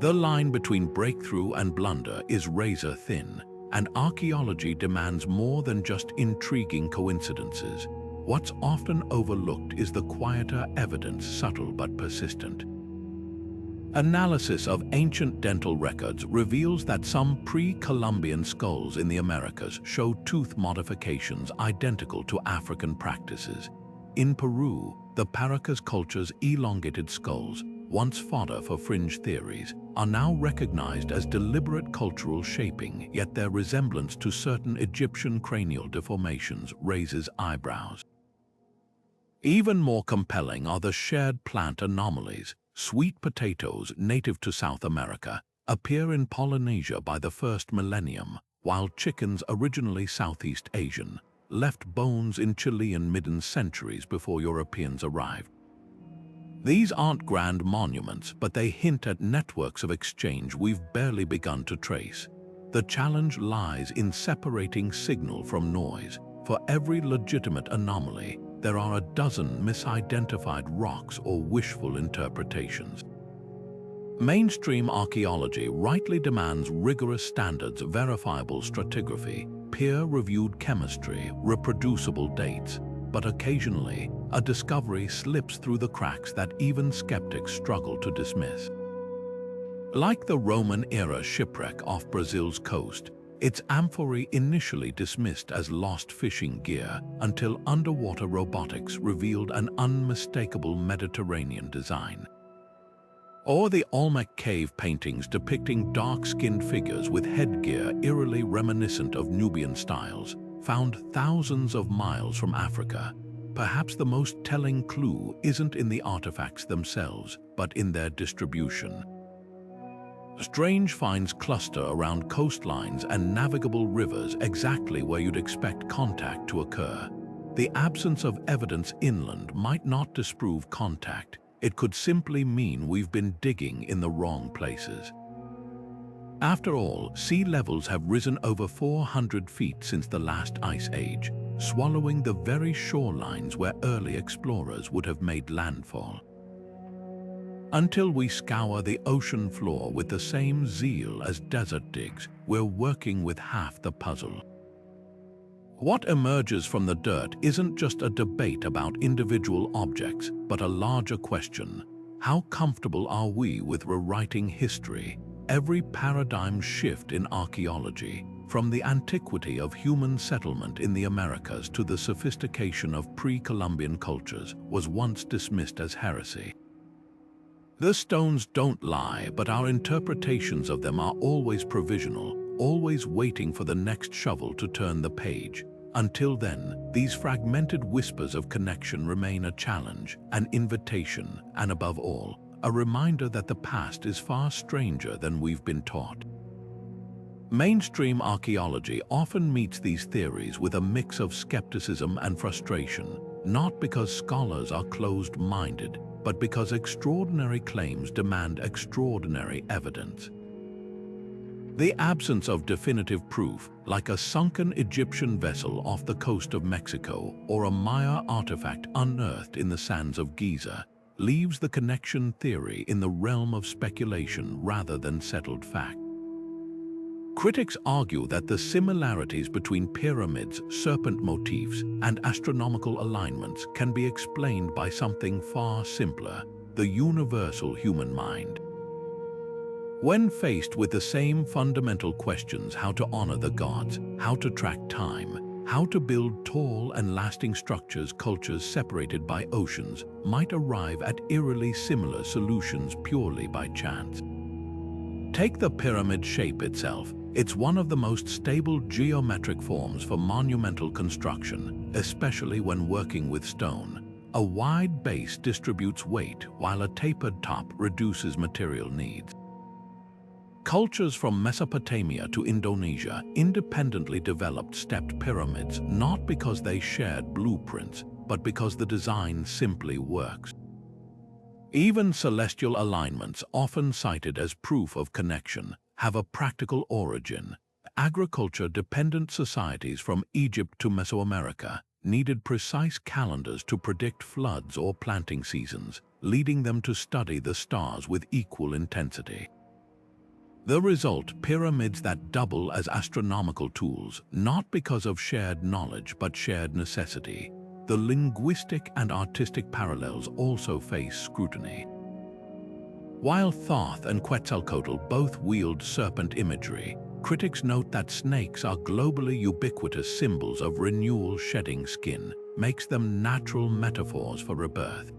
Speaker 1: The line between breakthrough and blunder is razor-thin, and archaeology demands more than just intriguing coincidences. What's often overlooked is the quieter evidence, subtle but persistent. Analysis of ancient dental records reveals that some pre-Columbian skulls in the Americas show tooth modifications identical to African practices. In Peru, the Paracas culture's elongated skulls, once fodder for fringe theories, are now recognized as deliberate cultural shaping, yet their resemblance to certain Egyptian cranial deformations raises eyebrows. Even more compelling are the shared plant anomalies. Sweet potatoes, native to South America, appear in Polynesia by the 1st millennium, while chickens, originally Southeast Asian, left bones in Chilean midden centuries before Europeans arrived. These aren't grand monuments, but they hint at networks of exchange we've barely begun to trace. The challenge lies in separating signal from noise. For every legitimate anomaly, there are a dozen misidentified rocks or wishful interpretations. Mainstream archaeology rightly demands rigorous standards, verifiable stratigraphy, peer-reviewed chemistry, reproducible dates, but occasionally, a discovery slips through the cracks that even skeptics struggle to dismiss. Like the Roman-era shipwreck off Brazil's coast, its amphory initially dismissed as lost fishing gear until underwater robotics revealed an unmistakable Mediterranean design. Or the Olmec cave paintings depicting dark-skinned figures with headgear eerily reminiscent of Nubian styles, found thousands of miles from Africa. Perhaps the most telling clue isn't in the artifacts themselves, but in their distribution. Strange finds cluster around coastlines and navigable rivers exactly where you'd expect contact to occur. The absence of evidence inland might not disprove contact. It could simply mean we've been digging in the wrong places. After all, sea levels have risen over 400 feet since the last ice age, swallowing the very shorelines where early explorers would have made landfall. Until we scour the ocean floor with the same zeal as desert digs, we're working with half the puzzle. What emerges from the dirt isn't just a debate about individual objects, but a larger question. How comfortable are we with rewriting history? Every paradigm shift in archaeology, from the antiquity of human settlement in the Americas to the sophistication of pre-Columbian cultures, was once dismissed as heresy. The stones don't lie, but our interpretations of them are always provisional, always waiting for the next shovel to turn the page. Until then, these fragmented whispers of connection remain a challenge, an invitation, and above all, a reminder that the past is far stranger than we've been taught. Mainstream archaeology often meets these theories with a mix of skepticism and frustration, not because scholars are closed-minded, but because extraordinary claims demand extraordinary evidence. The absence of definitive proof, like a sunken Egyptian vessel off the coast of Mexico or a Maya artifact unearthed in the sands of Giza, leaves the connection theory in the realm of speculation rather than settled fact. Critics argue that the similarities between pyramids, serpent motifs, and astronomical alignments can be explained by something far simpler: the universal human mind. When faced with the same fundamental questions, how to honor the gods, how to track time, how to build tall and lasting structures, cultures separated by oceans might arrive at eerily similar solutions purely by chance. Take the pyramid shape itself. It's one of the most stable geometric forms for monumental construction, especially when working with stone. A wide base distributes weight, while a tapered top reduces material needs. Cultures from Mesopotamia to Indonesia independently developed stepped pyramids, not because they shared blueprints, but because the design simply works. Even celestial alignments, often cited as proof of connection, have a practical origin. Agriculture-dependent societies from Egypt to Mesoamerica needed precise calendars to predict floods or planting seasons, leading them to study the stars with equal intensity. The result, pyramids that double as astronomical tools, not because of shared knowledge but shared necessity. The linguistic and artistic parallels also face scrutiny. While Thoth and Quetzalcoatl both wield serpent imagery, critics note that snakes are globally ubiquitous symbols of renewal. Shedding skin makes them natural metaphors for rebirth.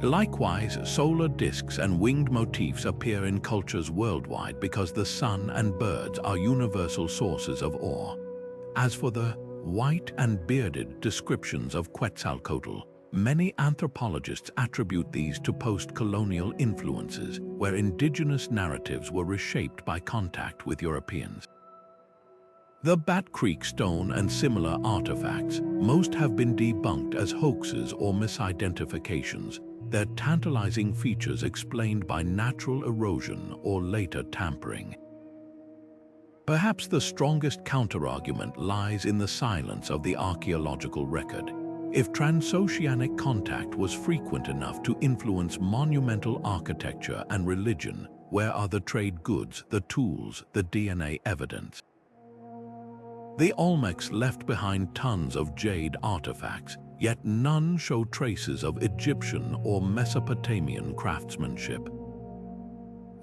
Speaker 1: Likewise, solar discs and winged motifs appear in cultures worldwide because the sun and birds are universal sources of awe. As for the white and bearded descriptions of Quetzalcoatl, many anthropologists attribute these to post-colonial influences, where indigenous narratives were reshaped by contact with Europeans. The Bat Creek stone and similar artifacts, most have been debunked as hoaxes or misidentifications, their tantalizing features explained by natural erosion or later tampering. Perhaps the strongest counterargument lies in the silence of the archaeological record. If transoceanic contact was frequent enough to influence monumental architecture and religion, where are the trade goods, the tools, the DNA evidence? The Olmecs left behind tons of jade artifacts, yet none show traces of Egyptian or Mesopotamian craftsmanship.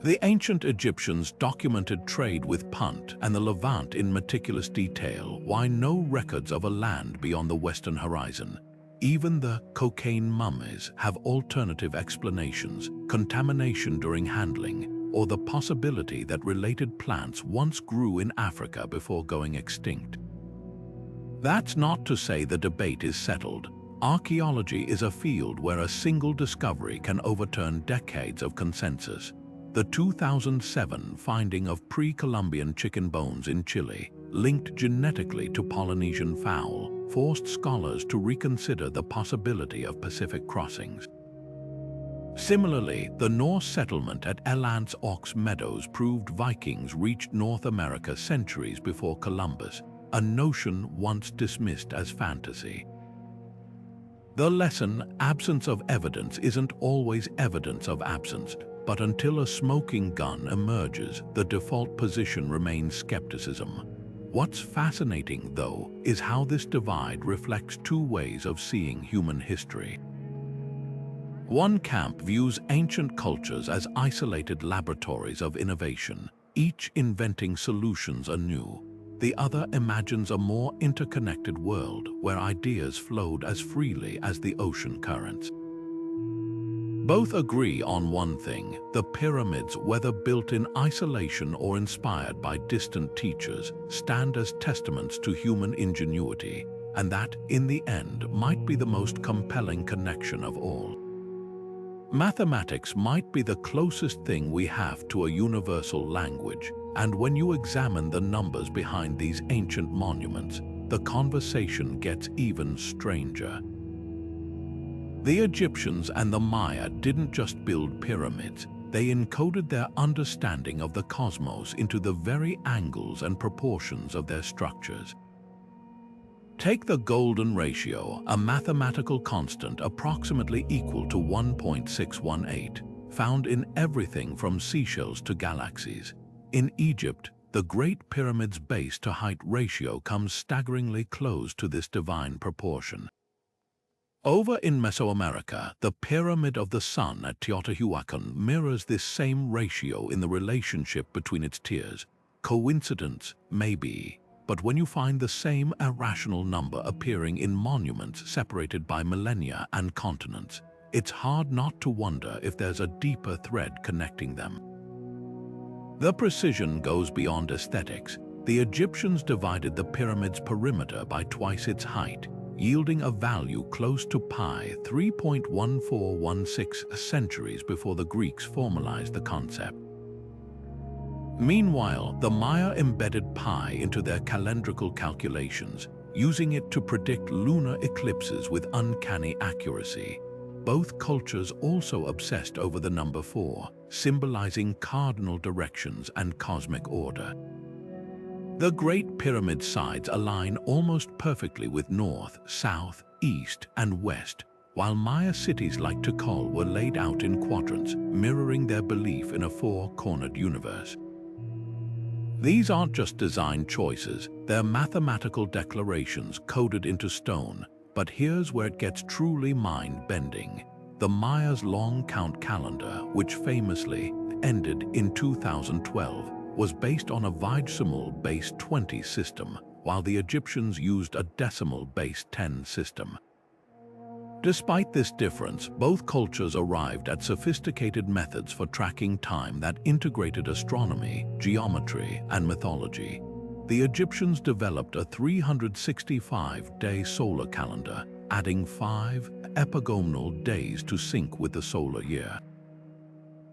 Speaker 1: The ancient Egyptians documented trade with Punt and the Levant in meticulous detail, while no records of a land beyond the western horizon. Even the cocaine mummies have alternative explanations: contamination during handling, or the possibility that related plants once grew in Africa before going extinct. That's not to say the debate is settled. Archaeology is a field where a single discovery can overturn decades of consensus. The 2007 finding of pre-Columbian chicken bones in Chile, linked genetically to Polynesian fowl, forced scholars to reconsider the possibility of Pacific crossings. Similarly, the Norse settlement at Eland's Ox Meadows proved Vikings reached North America centuries before Columbus, a notion once dismissed as fantasy. The lesson: absence of evidence isn't always evidence of absence, but until a smoking gun emerges, the default position remains skepticism. What's fascinating, though, is how this divide reflects two ways of seeing human history. One camp views ancient cultures as isolated laboratories of innovation, each inventing solutions anew. The other imagines a more interconnected world where ideas flowed as freely as the ocean currents. Both agree on one thing: the pyramids, whether built in isolation or inspired by distant teachers, stand as testaments to human ingenuity, and that, in the end, might be the most compelling connection of all. Mathematics might be the closest thing we have to a universal language, and when you examine the numbers behind these ancient monuments, the conversation gets even stranger. The Egyptians and the Maya didn't just build pyramids, they encoded their understanding of the cosmos into the very angles and proportions of their structures. Take the golden ratio, a mathematical constant approximately equal to 1.618, found in everything from seashells to galaxies. In Egypt, the Great Pyramid's base-to-height ratio comes staggeringly close to this divine proportion. Over in Mesoamerica, the Pyramid of the Sun at Teotihuacan mirrors this same ratio in the relationship between its tiers. Coincidence? Maybe. But when you find the same irrational number appearing in monuments separated by millennia and continents, it's hard not to wonder if there's a deeper thread connecting them. The precision goes beyond aesthetics. The Egyptians divided the pyramid's perimeter by twice its height, yielding a value close to pi 3.1416 centuries before the Greeks formalized the concept. Meanwhile, the Maya embedded pi into their calendrical calculations, using it to predict lunar eclipses with uncanny accuracy. Both cultures also obsessed over the number 4, symbolizing cardinal directions and cosmic order. The Great Pyramid sides align almost perfectly with north, south, east, and west, while Maya cities like Tikal were laid out in quadrants, mirroring their belief in a four-cornered universe. These aren't just design choices, they're mathematical declarations coded into stone. But here's where it gets truly mind-bending. The Maya's long count calendar, which famously ended in 2012, was based on a Vajrasamal base 20 system, while the Egyptians used a decimal base 10 system. Despite this difference, both cultures arrived at sophisticated methods for tracking time that integrated astronomy, geometry, and mythology. The Egyptians developed a 365-day solar calendar, adding 5 epagonal days to sync with the solar year.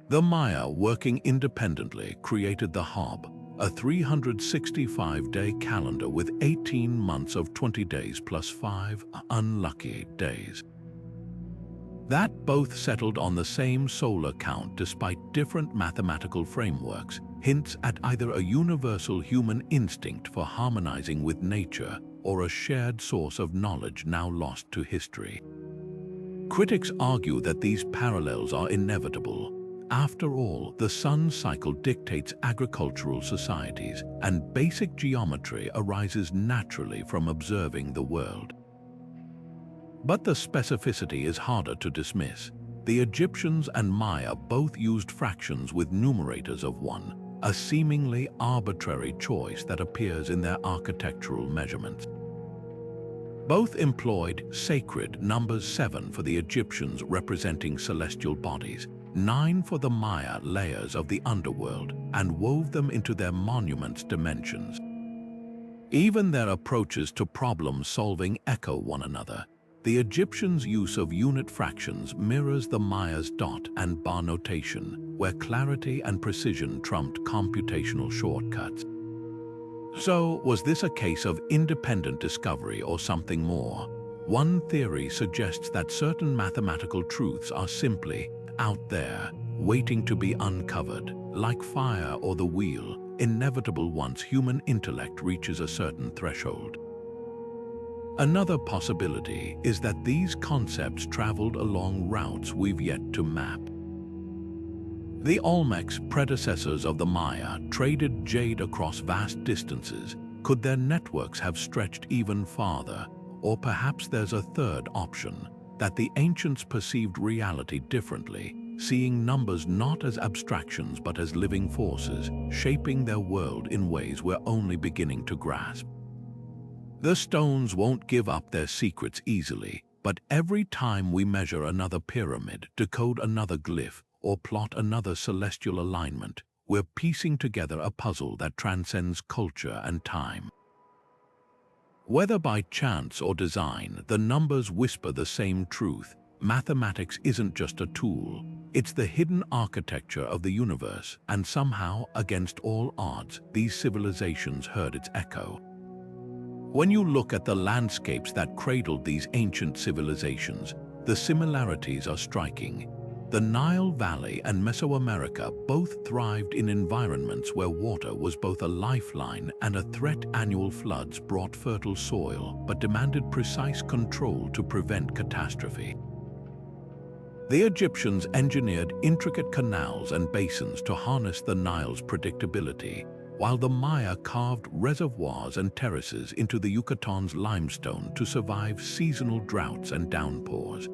Speaker 1: The Maya, working independently, created the Hob, a 365-day calendar with 18 months of 20 days plus 5 unlucky days. That both settled on the same solar count despite different mathematical frameworks hints at either a universal human instinct for harmonizing with nature or a shared source of knowledge now lost to history. Critics argue that these parallels are inevitable. After all, the sun cycle dictates agricultural societies, and basic geometry arises naturally from observing the world. But the specificity is harder to dismiss. The Egyptians and Maya both used fractions with numerators of 1, a seemingly arbitrary choice that appears in their architectural measurements. Both employed sacred numbers 7 for the Egyptians representing celestial bodies, 9 for the Maya layers of the underworld, and wove them into their monuments' dimensions. Even their approaches to problem-solving echo one another. The Egyptians' use of unit fractions mirrors the Maya's dot and bar notation, where clarity and precision trumped computational shortcuts. So, was this a case of independent discovery or something more? One theory suggests that certain mathematical truths are simply out there, waiting to be uncovered, like fire or the wheel, inevitable once human intellect reaches a certain threshold. Another possibility is that these concepts traveled along routes we've yet to map. The Olmecs, predecessors of the Maya, traded jade across vast distances. Could their networks have stretched even farther? Or perhaps there's a third option, that the ancients perceived reality differently, seeing numbers not as abstractions but as living forces, shaping their world in ways we're only beginning to grasp. The stones won't give up their secrets easily, but every time we measure another pyramid, decode another glyph, or plot another celestial alignment, we're piecing together a puzzle that transcends culture and time. Whether by chance or design, the numbers whisper the same truth. Mathematics isn't just a tool, it's the hidden architecture of the universe, and somehow, against all odds, these civilizations heard its echo. When you look at the landscapes that cradled these ancient civilizations, the similarities are striking. The Nile Valley and Mesoamerica both thrived in environments where water was both a lifeline and a threat. Annual floods brought fertile soil, but demanded precise control to prevent catastrophe. The Egyptians engineered intricate canals and basins to harness the Nile's predictability, while the Maya carved reservoirs and terraces into the Yucatan's limestone to survive seasonal droughts and downpours.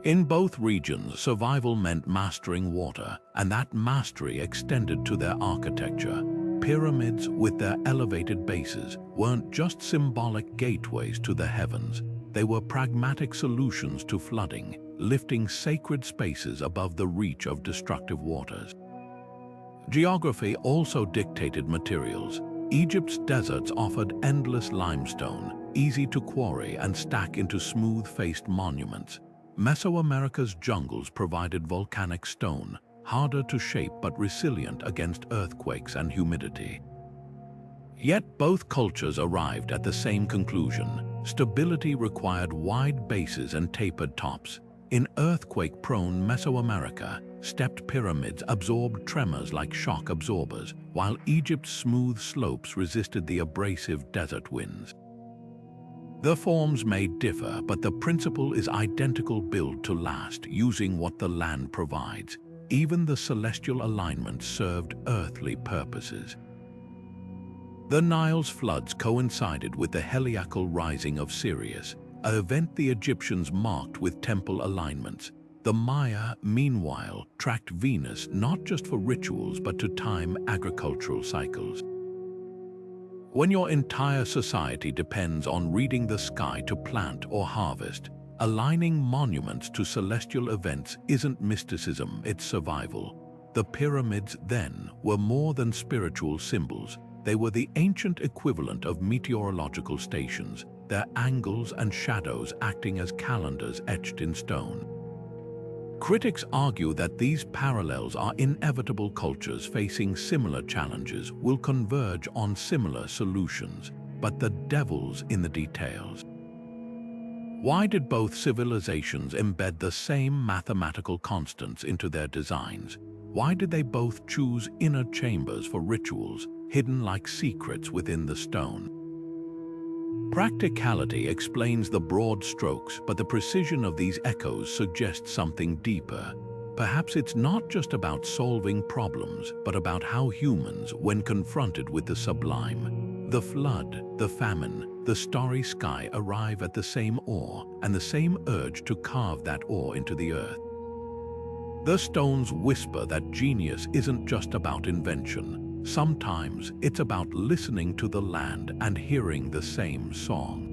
Speaker 1: In both regions, survival meant mastering water, and that mastery extended to their architecture. Pyramids, with their elevated bases, weren't just symbolic gateways to the heavens. They were pragmatic solutions to flooding, lifting sacred spaces above the reach of destructive waters. Geography also dictated materials. Egypt's deserts offered endless limestone, easy to quarry and stack into smooth-faced monuments. Mesoamerica's jungles provided volcanic stone, harder to shape but resilient against earthquakes and humidity. Yet both cultures arrived at the same conclusion. Stability required wide bases and tapered tops. In earthquake-prone Mesoamerica, stepped pyramids absorbed tremors like shock absorbers, while Egypt's smooth slopes resisted the abrasive desert winds. The forms may differ, but the principle is identical: build to last, using what the land provides. Even the celestial alignments served earthly purposes. The Nile's floods coincided with the heliacal rising of Sirius, an event the Egyptians marked with temple alignments. The Maya, meanwhile, tracked Venus not just for rituals but to time agricultural cycles. When your entire society depends on reading the sky to plant or harvest, aligning monuments to celestial events isn't mysticism, it's survival. The pyramids, then, were more than spiritual symbols. They were the ancient equivalent of meteorological stations, their angles and shadows acting as calendars etched in stone. Critics argue that these parallels are inevitable. Cultures facing similar challenges will converge on similar solutions, but the devil's in the details. Why did both civilizations embed the same mathematical constants into their designs? Why did they both choose inner chambers for rituals, hidden like secrets within the stone? Practicality explains the broad strokes, but the precision of these echoes suggests something deeper. Perhaps it's not just about solving problems, but about how humans, when confronted with the sublime, the flood, the famine, the starry sky, arrive at the same awe and the same urge to carve that awe into the earth. The stones whisper that genius isn't just about invention. Sometimes it's about listening to the land and hearing the same song.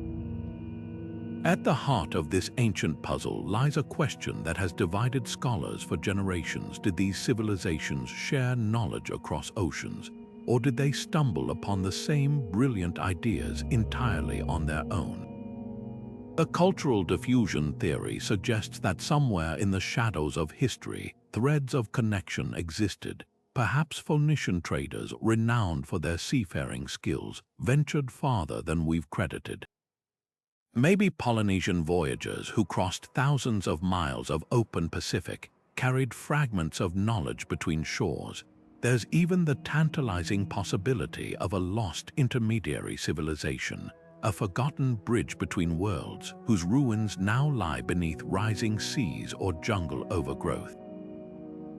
Speaker 1: At the heart of this ancient puzzle lies a question that has divided scholars for generations. Did these civilizations share knowledge across oceans, or did they stumble upon the same brilliant ideas entirely on their own? The cultural diffusion theory suggests that somewhere in the shadows of history, threads of connection existed. Perhaps Phoenician traders, renowned for their seafaring skills, ventured farther than we've credited. Maybe Polynesian voyagers who crossed thousands of miles of open Pacific carried fragments of knowledge between shores. There's even the tantalizing possibility of a lost intermediary civilization, a forgotten bridge between worlds whose ruins now lie beneath rising seas or jungle overgrowth.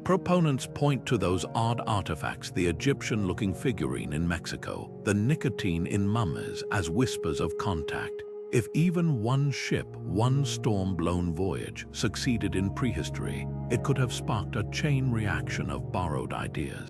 Speaker 1: Proponents point to those odd artifacts, the Egyptian-looking figurine in Mexico, the nicotine in mummies, as whispers of contact. If even one ship, one storm-blown voyage, succeeded in prehistory, it could have sparked a chain reaction of borrowed ideas.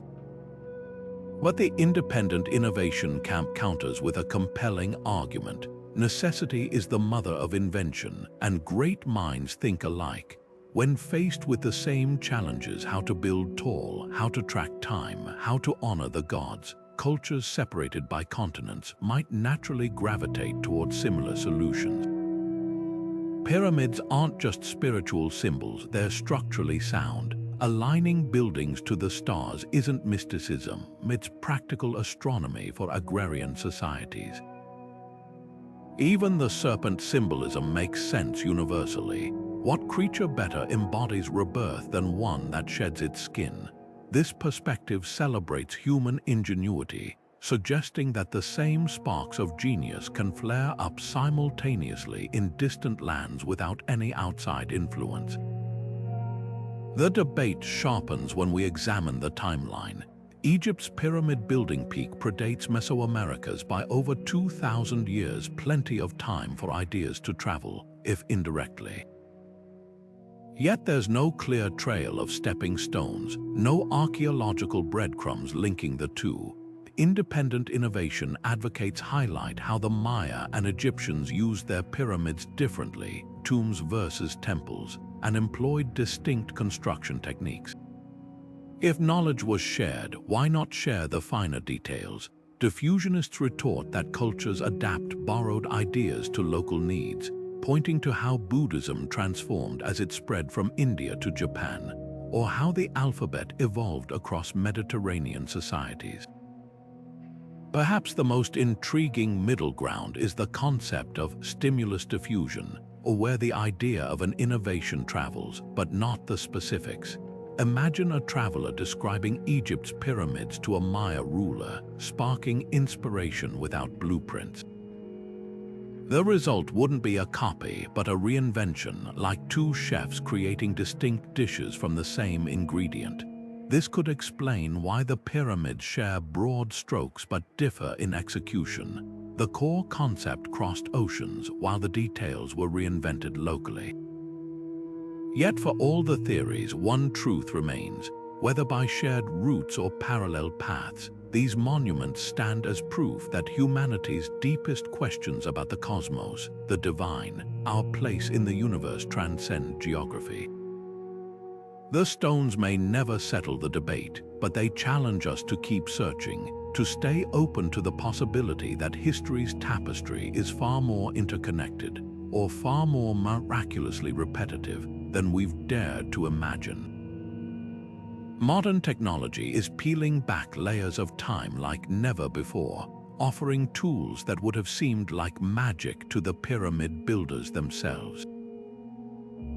Speaker 1: But the independent innovation camp counters with a compelling argument. Necessity is the mother of invention, and great minds think alike. When faced with the same challenges, how to build tall, how to track time, how to honor the gods, cultures separated by continents might naturally gravitate towards similar solutions. Pyramids aren't just spiritual symbols, they're structurally sound. Aligning buildings to the stars isn't mysticism, it's practical astronomy for agrarian societies. Even the serpent symbolism makes sense universally. What creature better embodies rebirth than one that sheds its skin? This perspective celebrates human ingenuity, suggesting that the same sparks of genius can flare up simultaneously in distant lands without any outside influence. The debate sharpens when we examine the timeline. Egypt's pyramid building peak predates Mesoamerica's by over 2,000 years, plenty of time for ideas to travel, if indirectly. Yet there's no clear trail of stepping stones, no archaeological breadcrumbs linking the two. Independent innovation advocates highlight how the Maya and Egyptians used their pyramids differently, tombs versus temples, and employed distinct construction techniques. If knowledge was shared, why not share the finer details? Diffusionists retort that cultures adapt borrowed ideas to local needs, pointing to how Buddhism transformed as it spread from India to Japan, or how the alphabet evolved across Mediterranean societies. Perhaps the most intriguing middle ground is the concept of stimulus diffusion, or where the idea of an innovation travels, but not the specifics. Imagine a traveler describing Egypt's pyramids to a Maya ruler, sparking inspiration without blueprints. The result wouldn't be a copy, but a reinvention, like two chefs creating distinct dishes from the same ingredient. This could explain why the pyramids share broad strokes but differ in execution. The core concept crossed oceans, while the details were reinvented locally. Yet for all the theories, one truth remains. Whether by shared routes or parallel paths, these monuments stand as proof that humanity's deepest questions about the cosmos, the divine, our place in the universe transcend geography. The stones may never settle the debate, but they challenge us to keep searching, to stay open to the possibility that history's tapestry is far more interconnected, or far more miraculously repetitive than we've dared to imagine. Modern technology is peeling back layers of time like never before, offering tools that would have seemed like magic to the pyramid builders themselves.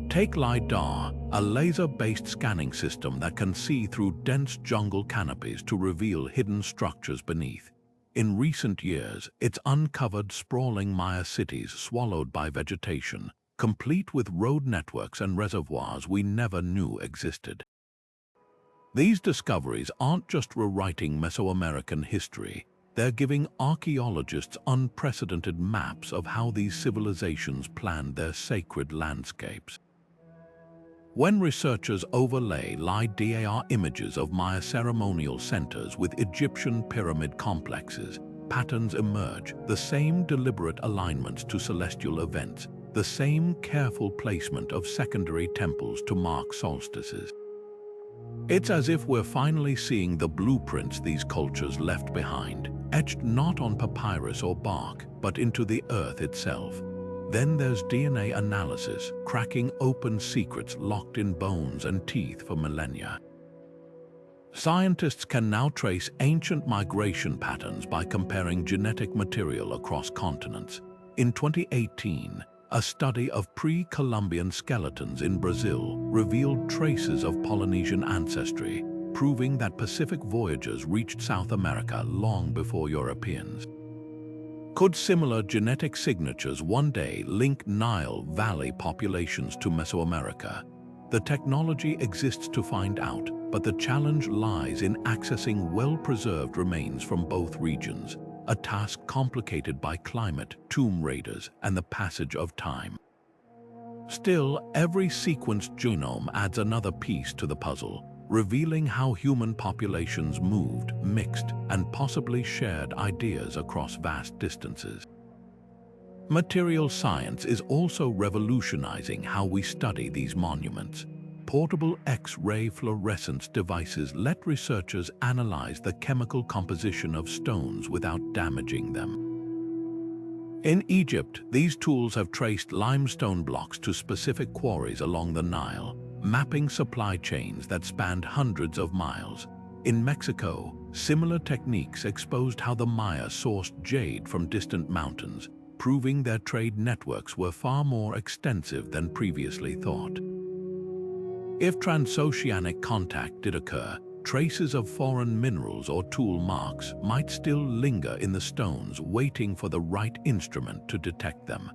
Speaker 1: Take LiDAR, a laser-based scanning system that can see through dense jungle canopies to reveal hidden structures beneath. In recent years, it's uncovered sprawling Maya cities swallowed by vegetation, complete with road networks and reservoirs we never knew existed. These discoveries aren't just rewriting Mesoamerican history, they're giving archaeologists unprecedented maps of how these civilizations planned their sacred landscapes. When researchers overlay LiDAR images of Maya ceremonial centers with Egyptian pyramid complexes, patterns emerge, the same deliberate alignments to celestial events, the same careful placement of secondary temples to mark solstices. It's as if we're finally seeing the blueprints these cultures left behind, etched not on papyrus or bark, but into the earth itself. Then there's DNA analysis, cracking open secrets locked in bones and teeth for millennia. Scientists can now trace ancient migration patterns by comparing genetic material across continents. In 2018, a study of pre-Columbian skeletons in Brazil revealed traces of Polynesian ancestry, proving that Pacific voyagers reached South America long before Europeans. Could similar genetic signatures one day link Nile Valley populations to Mesoamerica? The technology exists to find out, but the challenge lies in accessing well-preserved remains from both regions, a task complicated by climate, tomb raiders, and the passage of time. Still, every sequenced genome adds another piece to the puzzle, revealing how human populations moved, mixed, and possibly shared ideas across vast distances. Material science is also revolutionizing how we study these monuments. Portable X-ray fluorescence devices let researchers analyze the chemical composition of stones without damaging them. In Egypt, these tools have traced limestone blocks to specific quarries along the Nile, mapping supply chains that spanned hundreds of miles. In Mexico, similar techniques exposed how the Maya sourced jade from distant mountains, proving their trade networks were far more extensive than previously thought. If transoceanic contact did occur, traces of foreign minerals or tool marks might still linger in the stones, waiting for the right instrument to detect them.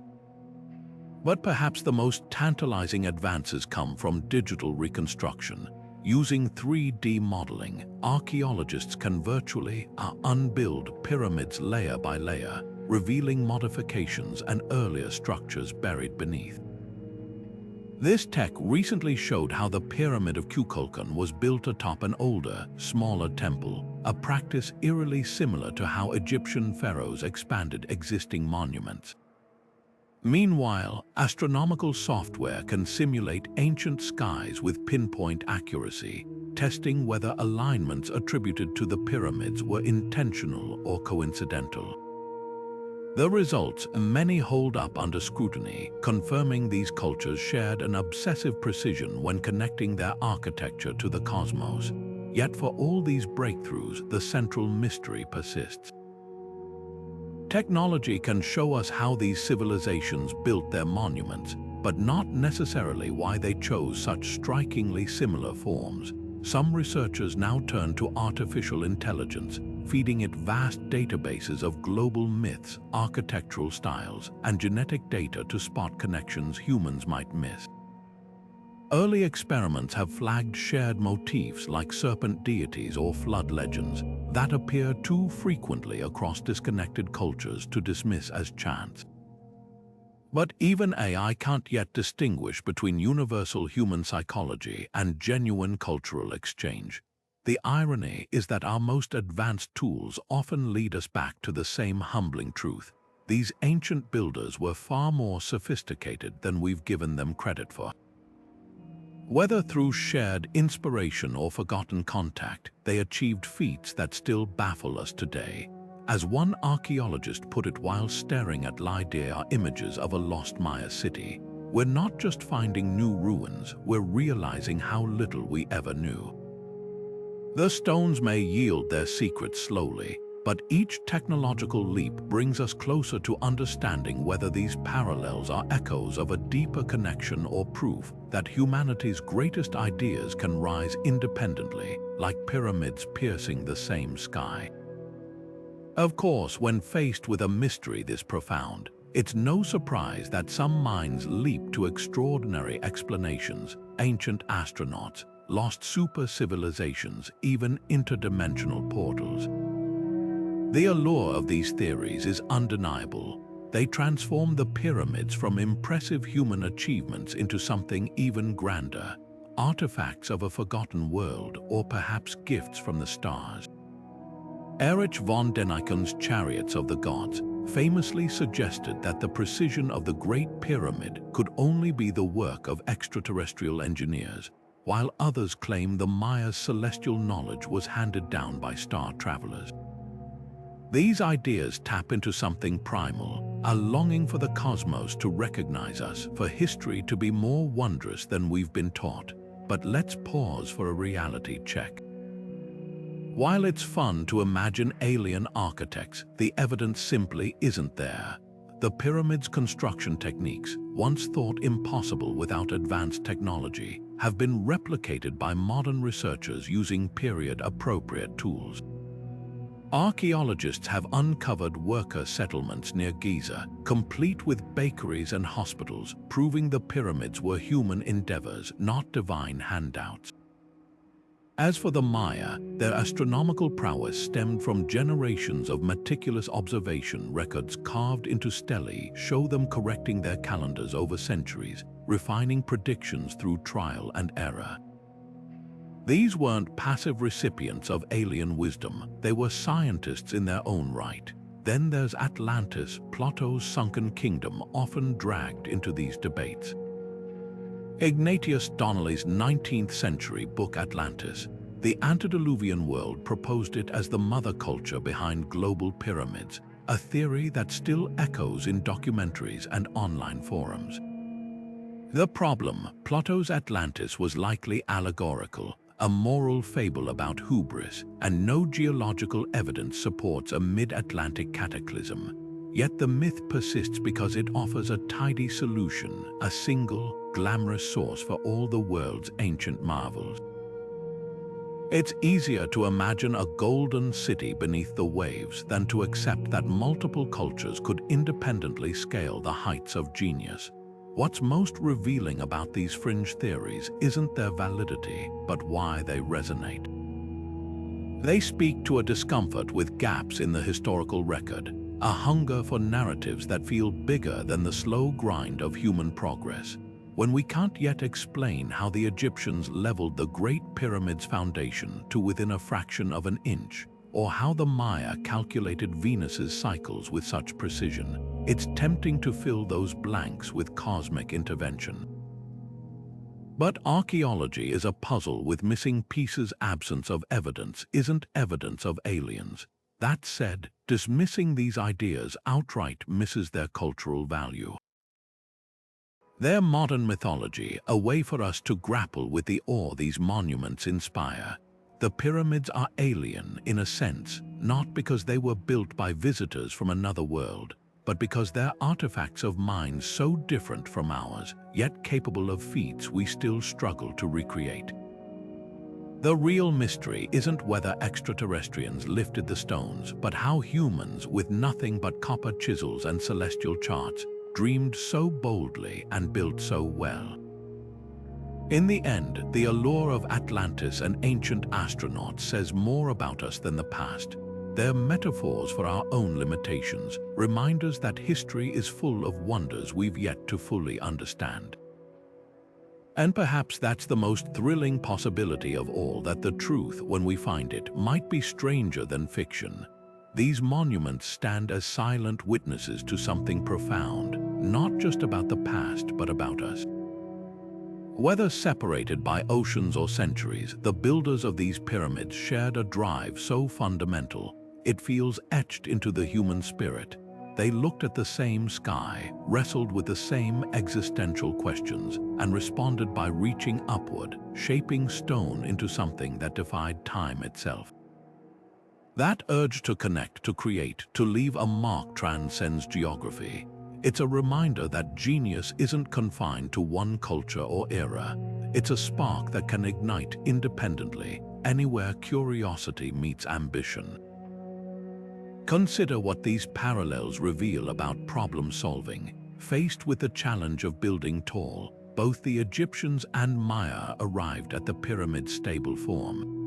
Speaker 1: But perhaps the most tantalizing advances come from digital reconstruction. Using 3D modeling, archaeologists can virtually unbuild pyramids layer by layer, revealing modifications and earlier structures buried beneath. This tech recently showed how the Pyramid of Kukulkan was built atop an older, smaller temple, a practice eerily similar to how Egyptian pharaohs expanded existing monuments. Meanwhile, astronomical software can simulate ancient skies with pinpoint accuracy, testing whether alignments attributed to the pyramids were intentional or coincidental. The results, many hold up under scrutiny, confirming these cultures shared an obsessive precision when connecting their architecture to the cosmos. Yet for all these breakthroughs, the central mystery persists. Technology can show us how these civilizations built their monuments, but not necessarily why they chose such strikingly similar forms. Some researchers now turn to artificial intelligence, feeding it vast databases of global myths, architectural styles, and genetic data to spot connections humans might miss. Early experiments have flagged shared motifs like serpent deities or flood legends that appear too frequently across disconnected cultures to dismiss as chance. But even AI can't yet distinguish between universal human psychology and genuine cultural exchange. The irony is that our most advanced tools often lead us back to the same humbling truth. These ancient builders were far more sophisticated than we've given them credit for. Whether through shared inspiration or forgotten contact, they achieved feats that still baffle us today. As one archaeologist put it while staring at LiDAR images of a lost Maya city, we're not just finding new ruins, we're realizing how little we ever knew. The stones may yield their secrets slowly, but each technological leap brings us closer to understanding whether these parallels are echoes of a deeper connection or proof that humanity's greatest ideas can rise independently, like pyramids piercing the same sky. Of course, when faced with a mystery this profound, it's no surprise that some minds leap to extraordinary explanations: ancient astronauts, lost super civilizations, even interdimensional portals. The allure of these theories is undeniable. They transform the pyramids from impressive human achievements into something even grander, artifacts of a forgotten world, or perhaps gifts from the stars. Erich von Däniken's Chariots of the Gods famously suggested that the precision of the Great Pyramid could only be the work of extraterrestrial engineers, while others claim the Maya's celestial knowledge was handed down by star travelers. These ideas tap into something primal, a longing for the cosmos to recognize us, for history to be more wondrous than we've been taught. But let's pause for a reality check. While it's fun to imagine alien architects, the evidence simply isn't there. The pyramid's construction techniques, once thought impossible without advanced technology, have been replicated by modern researchers using period-appropriate tools. Archaeologists have uncovered worker settlements near Giza, complete with bakeries and hospitals, proving the pyramids were human endeavors, not divine handouts. As for the Maya, their astronomical prowess stemmed from generations of meticulous observation. Records carved into stelae show them correcting their calendars over centuries, refining predictions through trial and error. These weren't passive recipients of alien wisdom, they were scientists in their own right. Then there's Atlantis, Plato's sunken kingdom, often dragged into these debates. Ignatius Donnelly's 19th century book Atlantis, The Antediluvian World, proposed it as the mother culture behind global pyramids, a theory that still echoes in documentaries and online forums. The problem: Plato's Atlantis was likely allegorical, a moral fable about hubris, and no geological evidence supports a mid-Atlantic cataclysm. Yet the myth persists because it offers a tidy solution, a single, glamorous source for all the world's ancient marvels. It's easier to imagine a golden city beneath the waves than to accept that multiple cultures could independently scale the heights of genius. What's most revealing about these fringe theories isn't their validity, but why they resonate. They speak to a discomfort with gaps in the historical record, a hunger for narratives that feel bigger than the slow grind of human progress. When we can't yet explain how the Egyptians leveled the Great Pyramid's foundation to within a fraction of an inch, or how the Maya calculated Venus's cycles with such precision, it's tempting to fill those blanks with cosmic intervention. But archaeology is a puzzle with missing pieces. Absence of evidence isn't evidence of aliens. That said, dismissing these ideas outright misses their cultural value. They're modern mythology, a way for us to grapple with the awe these monuments inspire. The pyramids are alien, in a sense, not because they were built by visitors from another world, but because they're artifacts of minds so different from ours, yet capable of feats we still struggle to recreate. The real mystery isn't whether extraterrestrians lifted the stones, but how humans, with nothing but copper chisels and celestial charts, dreamed so boldly and built so well. In the end, the allure of Atlantis and ancient astronauts says more about us than the past. They're metaphors for our own limitations, reminders that history is full of wonders we've yet to fully understand. And perhaps that's the most thrilling possibility of all, that the truth, when we find it, might be stranger than fiction. These monuments stand as silent witnesses to something profound, not just about the past, but about us. Whether separated by oceans or centuries, the builders of these pyramids shared a drive so fundamental, it feels etched into the human spirit. They looked at the same sky, wrestled with the same existential questions, and responded by reaching upward, shaping stone into something that defied time itself. That urge to connect, to create, to leave a mark transcends geography. It's a reminder that genius isn't confined to one culture or era. It's a spark that can ignite independently, anywhere curiosity meets ambition. Consider what these parallels reveal about problem solving. Faced with the challenge of building tall, both the Egyptians and Maya arrived at the pyramid's stable form.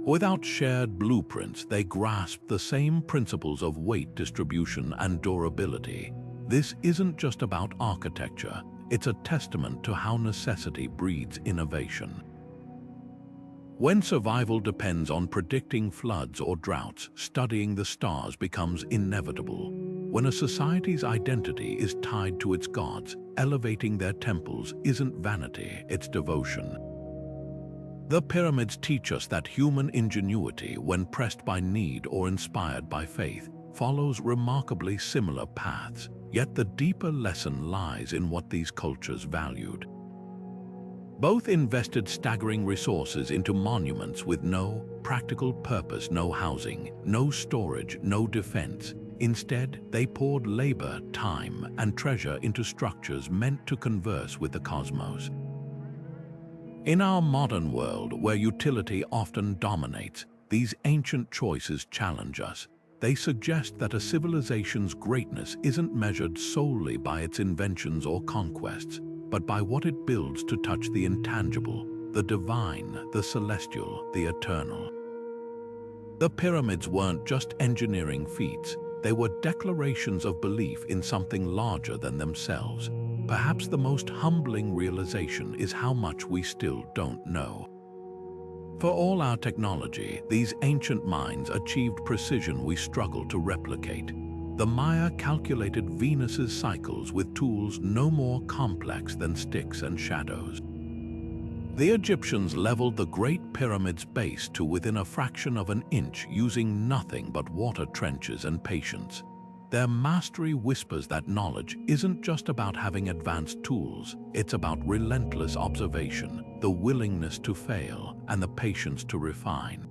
Speaker 1: Without shared blueprints, they grasped the same principles of weight distribution and durability. This isn't just about architecture, It's a testament to how necessity breeds innovation. When survival depends on predicting floods or droughts, studying the stars becomes inevitable. When a society's identity is tied to its gods, elevating their temples isn't vanity, it's devotion. The pyramids teach us that human ingenuity, when pressed by need or inspired by faith, follows remarkably similar paths, yet the deeper lesson lies in what these cultures valued. Both invested staggering resources into monuments with no practical purpose, no housing, no storage, no defense. Instead, they poured labor, time, and treasure into structures meant to converse with the cosmos. In our modern world, where utility often dominates, these ancient choices challenge us. They suggest that a civilization's greatness isn't measured solely by its inventions or conquests, but by what it builds to touch the intangible, the divine, the celestial, the eternal. The pyramids weren't just engineering feats, they were declarations of belief in something larger than themselves. Perhaps the most humbling realization is how much we still don't know. For all our technology, these ancient minds achieved precision we struggle to replicate. The Maya calculated Venus's cycles with tools no more complex than sticks and shadows. The Egyptians leveled the Great Pyramid's base to within a fraction of an inch using nothing but water trenches and patience. Their mastery whispers that knowledge isn't just about having advanced tools, it's about relentless observation, the willingness to fail, and the patience to refine.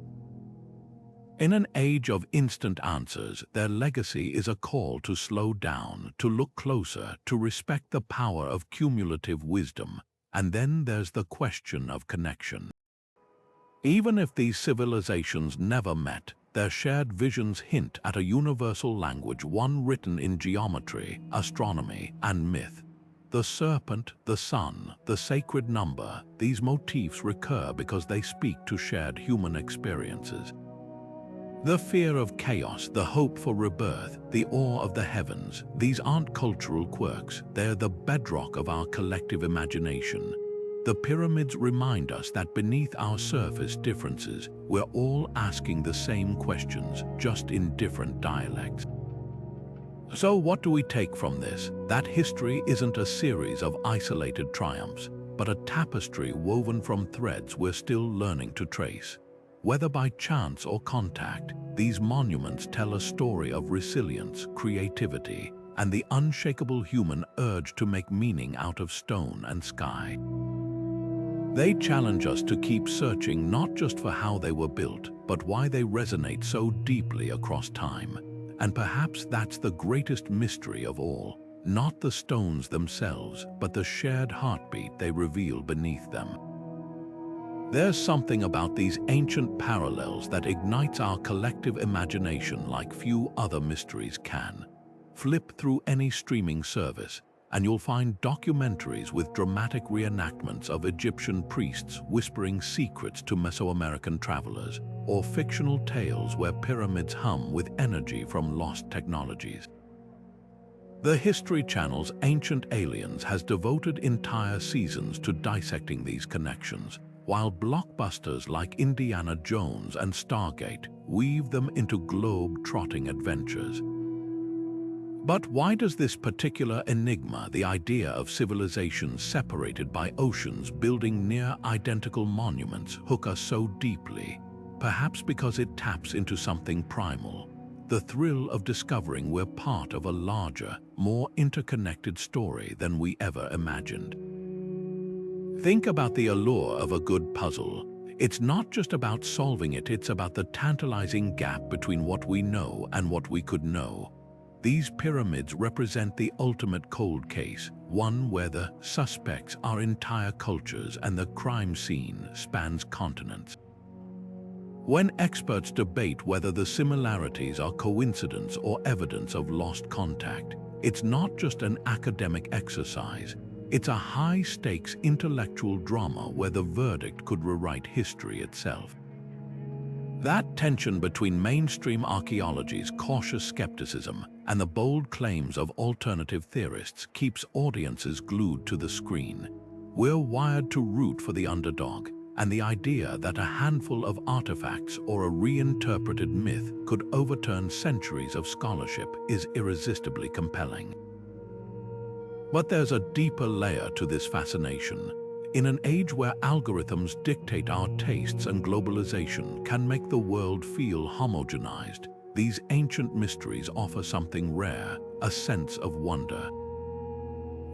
Speaker 1: In an age of instant answers, their legacy is a call to slow down, to look closer, to respect the power of cumulative wisdom. And then there's the question of connection. Even if these civilizations never met, their shared visions hint at a universal language, one written in geometry, astronomy, and myth. The serpent, the sun, the sacred number, these motifs recur because they speak to shared human experiences. The fear of chaos, the hope for rebirth, the awe of the heavens, these aren't cultural quirks, they're the bedrock of our collective imagination. The pyramids remind us that beneath our surface differences, we're all asking the same questions, just in different dialects. So what do we take from this? That history isn't a series of isolated triumphs, but a tapestry woven from threads we're still learning to trace. Whether by chance or contact, these monuments tell a story of resilience, creativity, and the unshakable human urge to make meaning out of stone and sky. They challenge us to keep searching not just for how they were built, but why they resonate so deeply across time. And perhaps that's the greatest mystery of all, not the stones themselves, but the shared heartbeat they reveal beneath them. There's something about these ancient parallels that ignites our collective imagination like few other mysteries can. Flip through any streaming service, and you'll find documentaries with dramatic reenactments of Egyptian priests whispering secrets to Mesoamerican travelers, or fictional tales where pyramids hum with energy from lost technologies. The History Channel's Ancient Aliens has devoted entire seasons to dissecting these connections, while blockbusters like Indiana Jones and Stargate weave them into globe-trotting adventures. But why does this particular enigma, the idea of civilizations separated by oceans building near-identical monuments, hook us so deeply? Perhaps because it taps into something primal, the thrill of discovering we're part of a larger, more interconnected story than we ever imagined. Think about the allure of a good puzzle. It's not just about solving it, it's about the tantalizing gap between what we know and what we could know. These pyramids represent the ultimate cold case, one where the suspects are entire cultures and the crime scene spans continents. When experts debate whether the similarities are coincidence or evidence of lost contact, it's not just an academic exercise. It's a high-stakes intellectual drama where the verdict could rewrite history itself. That tension between mainstream archaeology's cautious skepticism and the bold claims of alternative theorists keeps audiences glued to the screen. We're wired to root for the underdog, and the idea that a handful of artifacts or a reinterpreted myth could overturn centuries of scholarship is irresistibly compelling. But there's a deeper layer to this fascination. In an age where algorithms dictate our tastes and globalization can make the world feel homogenized, these ancient mysteries offer something rare, a sense of wonder.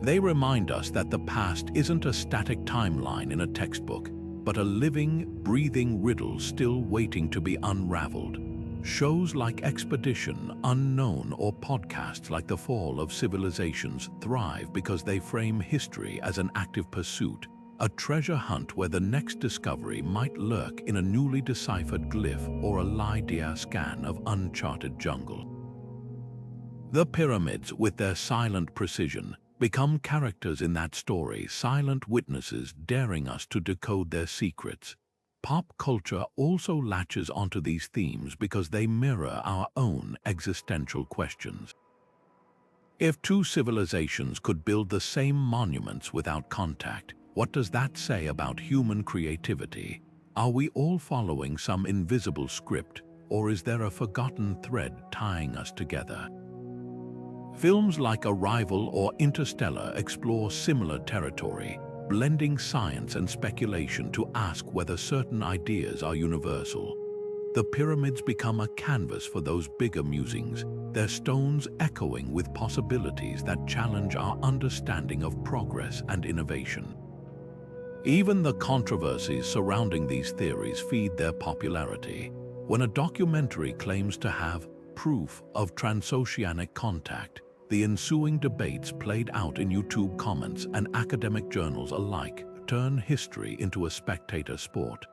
Speaker 1: They remind us that the past isn't a static timeline in a textbook, but a living, breathing riddle still waiting to be unraveled. Shows like Expedition, Unknown, or podcasts like The Fall of Civilizations thrive because they frame history as an active pursuit, a treasure hunt where the next discovery might lurk in a newly deciphered glyph or a LiDAR scan of uncharted jungle. The pyramids, with their silent precision, become characters in that story, silent witnesses daring us to decode their secrets. Pop culture also latches onto these themes because they mirror our own existential questions. If two civilizations could build the same monuments without contact, what does that say about human creativity? Are we all following some invisible script, or is there a forgotten thread tying us together? Films like Arrival or Interstellar explore similar territory, blending science and speculation to ask whether certain ideas are universal. The pyramids become a canvas for those bigger musings, their stones echoing with possibilities that challenge our understanding of progress and innovation. Even the controversies surrounding these theories feed their popularity. When a documentary claims to have proof of transoceanic contact, the ensuing debates played out in YouTube comments and academic journals alike turn history into a spectator sport.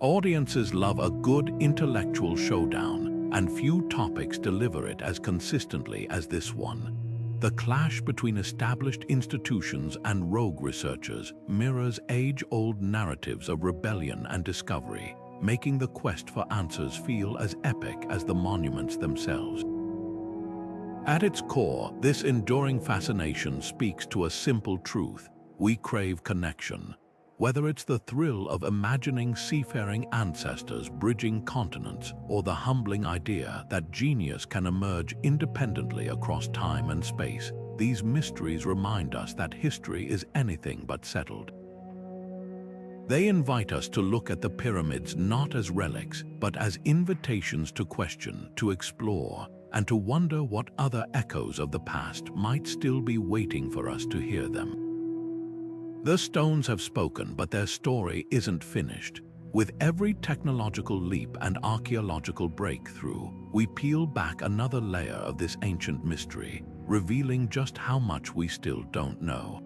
Speaker 1: Audiences love a good intellectual showdown, and few topics deliver it as consistently as this one. The clash between established institutions and rogue researchers mirrors age-old narratives of rebellion and discovery, making the quest for answers feel as epic as the monuments themselves. At its core, this enduring fascination speaks to a simple truth: we crave connection. Whether it's the thrill of imagining seafaring ancestors bridging continents, or the humbling idea that genius can emerge independently across time and space, these mysteries remind us that history is anything but settled. They invite us to look at the pyramids not as relics, but as invitations to question, to explore, and to wonder what other echoes of the past might still be waiting for us to hear them. The stones have spoken, but their story isn't finished. With every technological leap and archaeological breakthrough, we peel back another layer of this ancient mystery, revealing just how much we still don't know.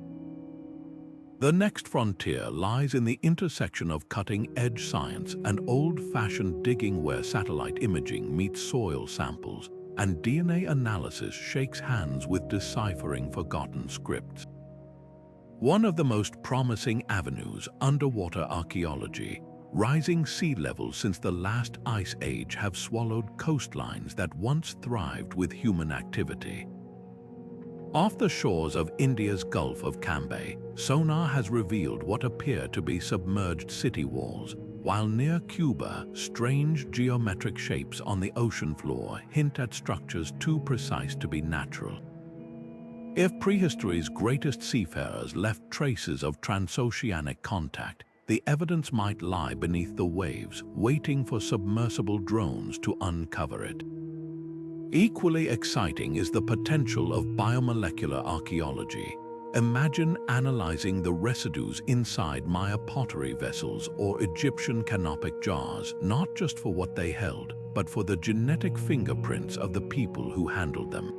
Speaker 1: The next frontier lies in the intersection of cutting-edge science and old-fashioned digging, where satellite imaging meets soil samples, and DNA analysis shakes hands with deciphering forgotten scripts. One of the most promising avenues, underwater archaeology. Rising sea levels since the last ice age have swallowed coastlines that once thrived with human activity. Off the shores of India's Gulf of Cambay, sonar has revealed what appear to be submerged city walls, while near Cuba, strange geometric shapes on the ocean floor hint at structures too precise to be natural. If prehistory's greatest seafarers left traces of transoceanic contact, the evidence might lie beneath the waves, waiting for submersible drones to uncover it. Equally exciting is the potential of biomolecular archaeology. Imagine analyzing the residues inside Maya pottery vessels or Egyptian canopic jars, not just for what they held, but for the genetic fingerprints of the people who handled them.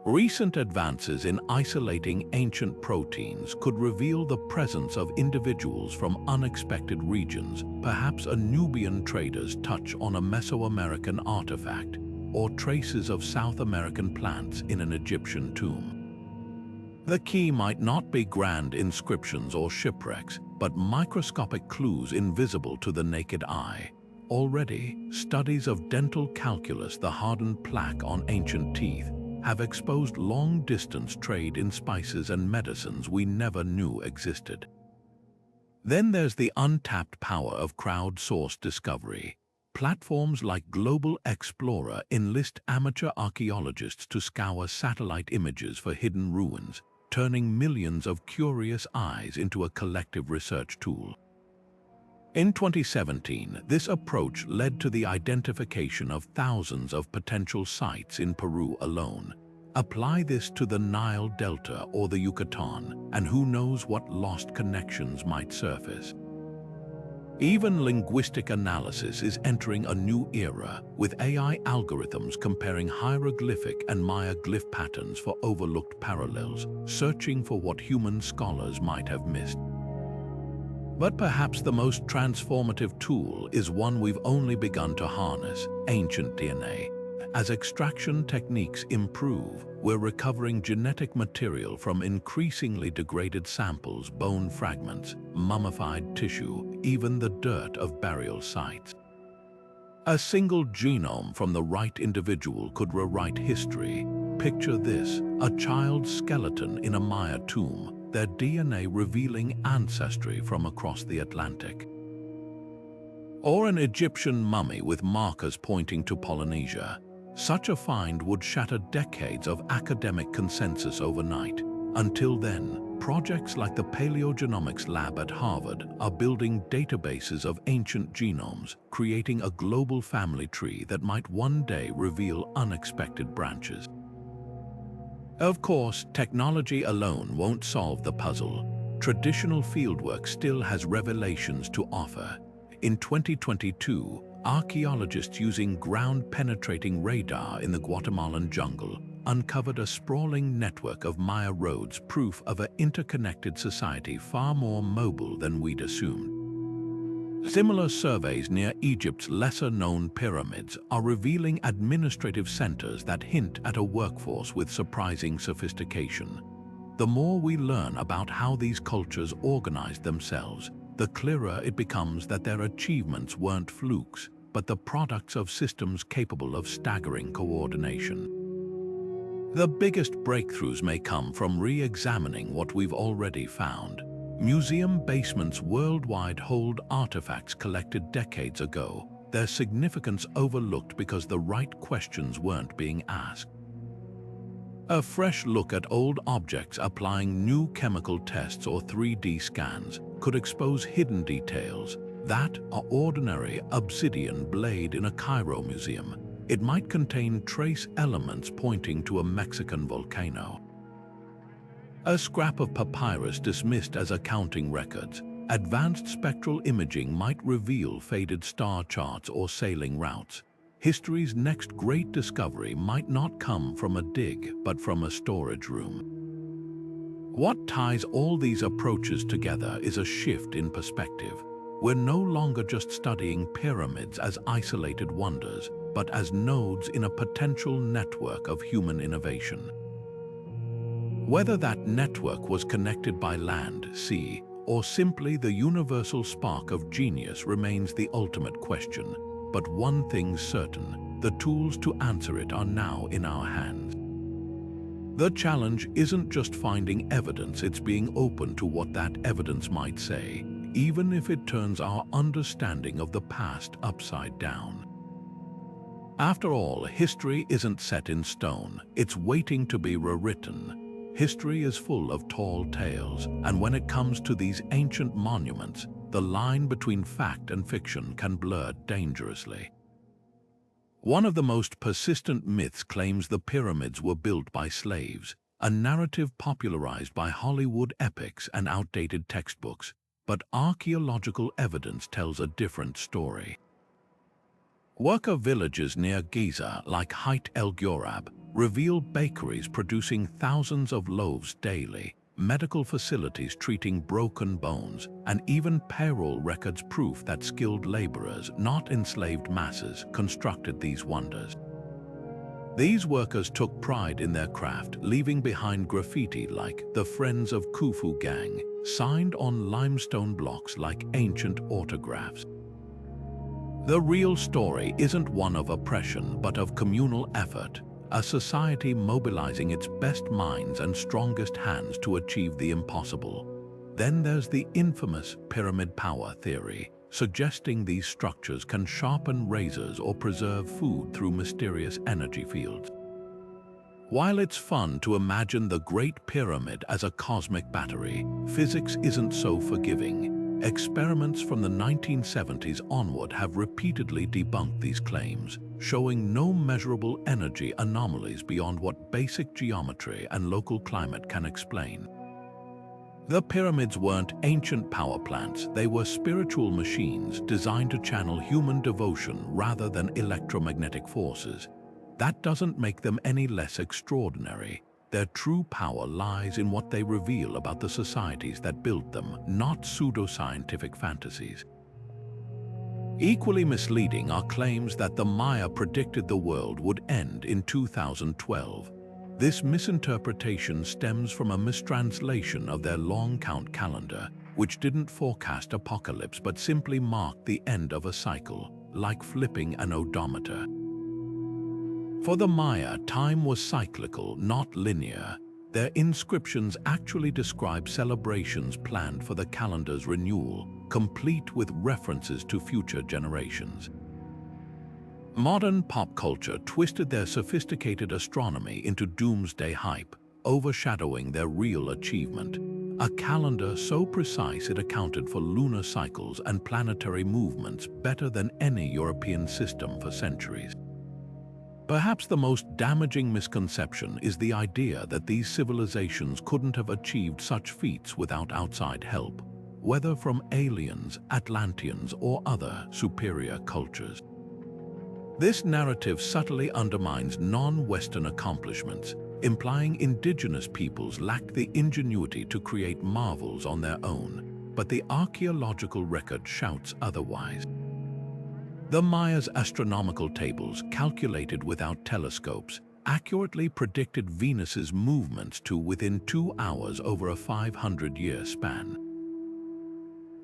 Speaker 1: Recent advances in isolating ancient proteins could reveal the presence of individuals from unexpected regions, perhaps a Nubian trader's touch on a Mesoamerican artifact, or traces of South American plants in an Egyptian tomb. The key might not be grand inscriptions or shipwrecks, but microscopic clues invisible to the naked eye. Already, studies of dental calculus, the hardened plaque on ancient teeth, have exposed long-distance trade in spices and medicines we never knew existed. Then there's the untapped power of crowdsourced discovery. Platforms like Global Explorer enlist amateur archaeologists to scour satellite images for hidden ruins, turning millions of curious eyes into a collective research tool. In 2017, this approach led to the identification of thousands of potential sites in Peru alone. Apply this to the Nile Delta or the Yucatan, and who knows what lost connections might surface. Even linguistic analysis is entering a new era, with AI algorithms comparing hieroglyphic and Maya glyph patterns for overlooked parallels, searching for what human scholars might have missed. But perhaps the most transformative tool is one we've only begun to harness: ancient DNA. As extraction techniques improve, we're recovering genetic material from increasingly degraded samples, bone fragments, mummified tissue, even the dirt of burial sites. A single genome from the right individual could rewrite history. Picture this: a child's skeleton in a Maya tomb, their DNA revealing ancestry from across the Atlantic. Or an Egyptian mummy with markers pointing to Polynesia. Such a find would shatter decades of academic consensus overnight. Until then, projects like the Paleogenomics Lab at Harvard are building databases of ancient genomes, creating a global family tree that might one day reveal unexpected branches. Of course, technology alone won't solve the puzzle. Traditional fieldwork still has revelations to offer. In 2022, archaeologists using ground-penetrating radar in the Guatemalan jungle uncovered a sprawling network of Maya roads, proof of an interconnected society far more mobile than we'd assumed. Similar surveys near Egypt's lesser-known pyramids are revealing administrative centers that hint at a workforce with surprising sophistication. The more we learn about how these cultures organized themselves, the clearer it becomes that their achievements weren't flukes, but the products of systems capable of staggering coordination. The biggest breakthroughs may come from re-examining what we've already found. Museum basements worldwide hold artifacts collected decades ago, their significance overlooked because the right questions weren't being asked. A fresh look at old objects applying new chemical tests or 3D scans could expose hidden details. That an ordinary obsidian blade in a Cairo museum, it might contain trace elements pointing to a Mexican volcano. A scrap of papyrus dismissed as accounting records, advanced spectral imaging might reveal faded star charts or sailing routes. History's next great discovery might not come from a dig, but from a storage room. What ties all these approaches together is a shift in perspective. We're no longer just studying pyramids as isolated wonders, but as nodes in a potential network of human innovation. Whether that network was connected by land, sea, or simply the universal spark of genius remains the ultimate question. But one thing's certain: the tools to answer it are now in our hands. The challenge isn't just finding evidence, it's being open to what that evidence might say, even if it turns our understanding of the past upside down. After all, history isn't set in stone, it's waiting to be rewritten. History is full of tall tales, and when it comes to these ancient monuments, the line between fact and fiction can blur dangerously. One of the most persistent myths claims the pyramids were built by slaves, a narrative popularized by Hollywood epics and outdated textbooks, but archaeological evidence tells a different story. Worker villages near Giza, like Hayt el Ghurab, reveal bakeries producing thousands of loaves daily, medical facilities treating broken bones, and even payroll records proof that skilled laborers, not enslaved masses, constructed these wonders. These workers took pride in their craft, leaving behind graffiti like "The Friends of Khufu Gang," signed on limestone blocks like ancient autographs. The real story isn't one of oppression, but of communal effort, a society mobilizing its best minds and strongest hands to achieve the impossible. Then there's the infamous pyramid power theory, suggesting these structures can sharpen razors or preserve food through mysterious energy fields. While it's fun to imagine the Great Pyramid as a cosmic battery, physics isn't so forgiving. Experiments from the 1970s onward have repeatedly debunked these claims, showing no measurable energy anomalies beyond what basic geometry and local climate can explain. The pyramids weren't ancient power plants, they were spiritual machines designed to channel human devotion rather than electromagnetic forces. That doesn't make them any less extraordinary. Their true power lies in what they reveal about the societies that built them, not pseudoscientific fantasies. Equally misleading are claims that the Maya predicted the world would end in 2012. This misinterpretation stems from a mistranslation of their long count calendar, which didn't forecast apocalypse but simply marked the end of a cycle, like flipping an odometer. For the Maya, time was cyclical, not linear. Their inscriptions actually describe celebrations planned for the calendar's renewal, complete with references to future generations. Modern pop culture twisted their sophisticated astronomy into doomsday hype, overshadowing their real achievement. A calendar so precise it accounted for lunar cycles and planetary movements better than any European system for centuries. Perhaps the most damaging misconception is the idea that these civilizations couldn't have achieved such feats without outside help, whether from aliens, Atlanteans, or other superior cultures. This narrative subtly undermines non-Western accomplishments, implying indigenous peoples lacked the ingenuity to create marvels on their own, but the archaeological record shouts otherwise. The Maya's astronomical tables, calculated without telescopes, accurately predicted Venus's movements to within 2 hours over a 500-year span.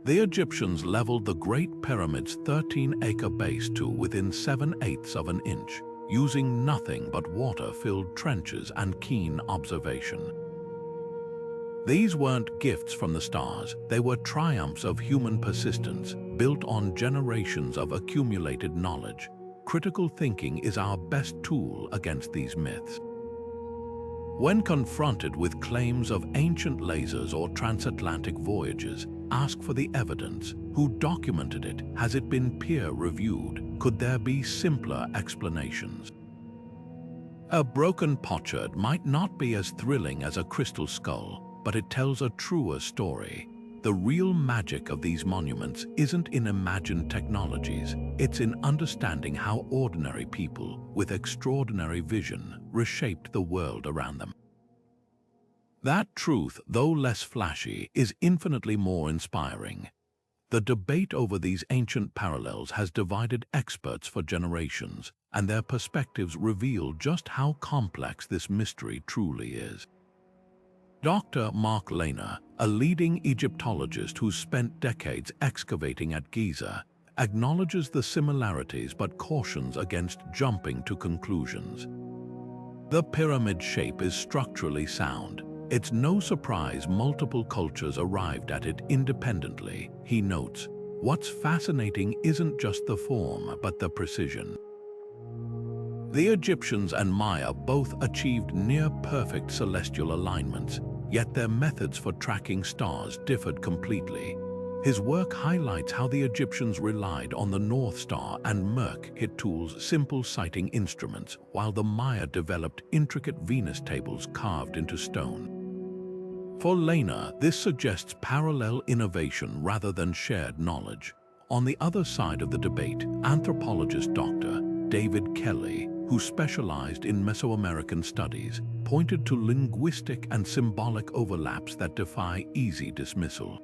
Speaker 1: The Egyptians leveled the Great Pyramid's 13-acre base to within 7/8 of an inch, using nothing but water-filled trenches and keen observation. These weren't gifts from the stars, they were triumphs of human persistence, built on generations of accumulated knowledge. Critical thinking is our best tool against these myths. When confronted with claims of ancient lasers or transatlantic voyages, ask for the evidence. Who documented it? Has it been peer-reviewed? Could there be simpler explanations? A broken potsherd might not be as thrilling as a crystal skull, but it tells a truer story. The real magic of these monuments isn't in imagined technologies, it's in understanding how ordinary people, with extraordinary vision, reshaped the world around them. That truth, though less flashy, is infinitely more inspiring. The debate over these ancient parallels has divided experts for generations, and their perspectives reveal just how complex this mystery truly is. Dr. Mark Lehner, a leading Egyptologist who spent decades excavating at Giza, acknowledges the similarities but cautions against jumping to conclusions. The pyramid shape is structurally sound. It's no surprise multiple cultures arrived at it independently, he notes. What's fascinating isn't just the form, but the precision. The Egyptians and Maya both achieved near-perfect celestial alignments, yet their methods for tracking stars differed completely. His work highlights how the Egyptians relied on the North Star and Merkit tools, simple sighting instruments, while the Maya developed intricate Venus tables carved into stone. For Lehner, this suggests parallel innovation rather than shared knowledge. On the other side of the debate, anthropologist Dr. David Kelly, who specialized in Mesoamerican studies, pointed to linguistic and symbolic overlaps that defy easy dismissal.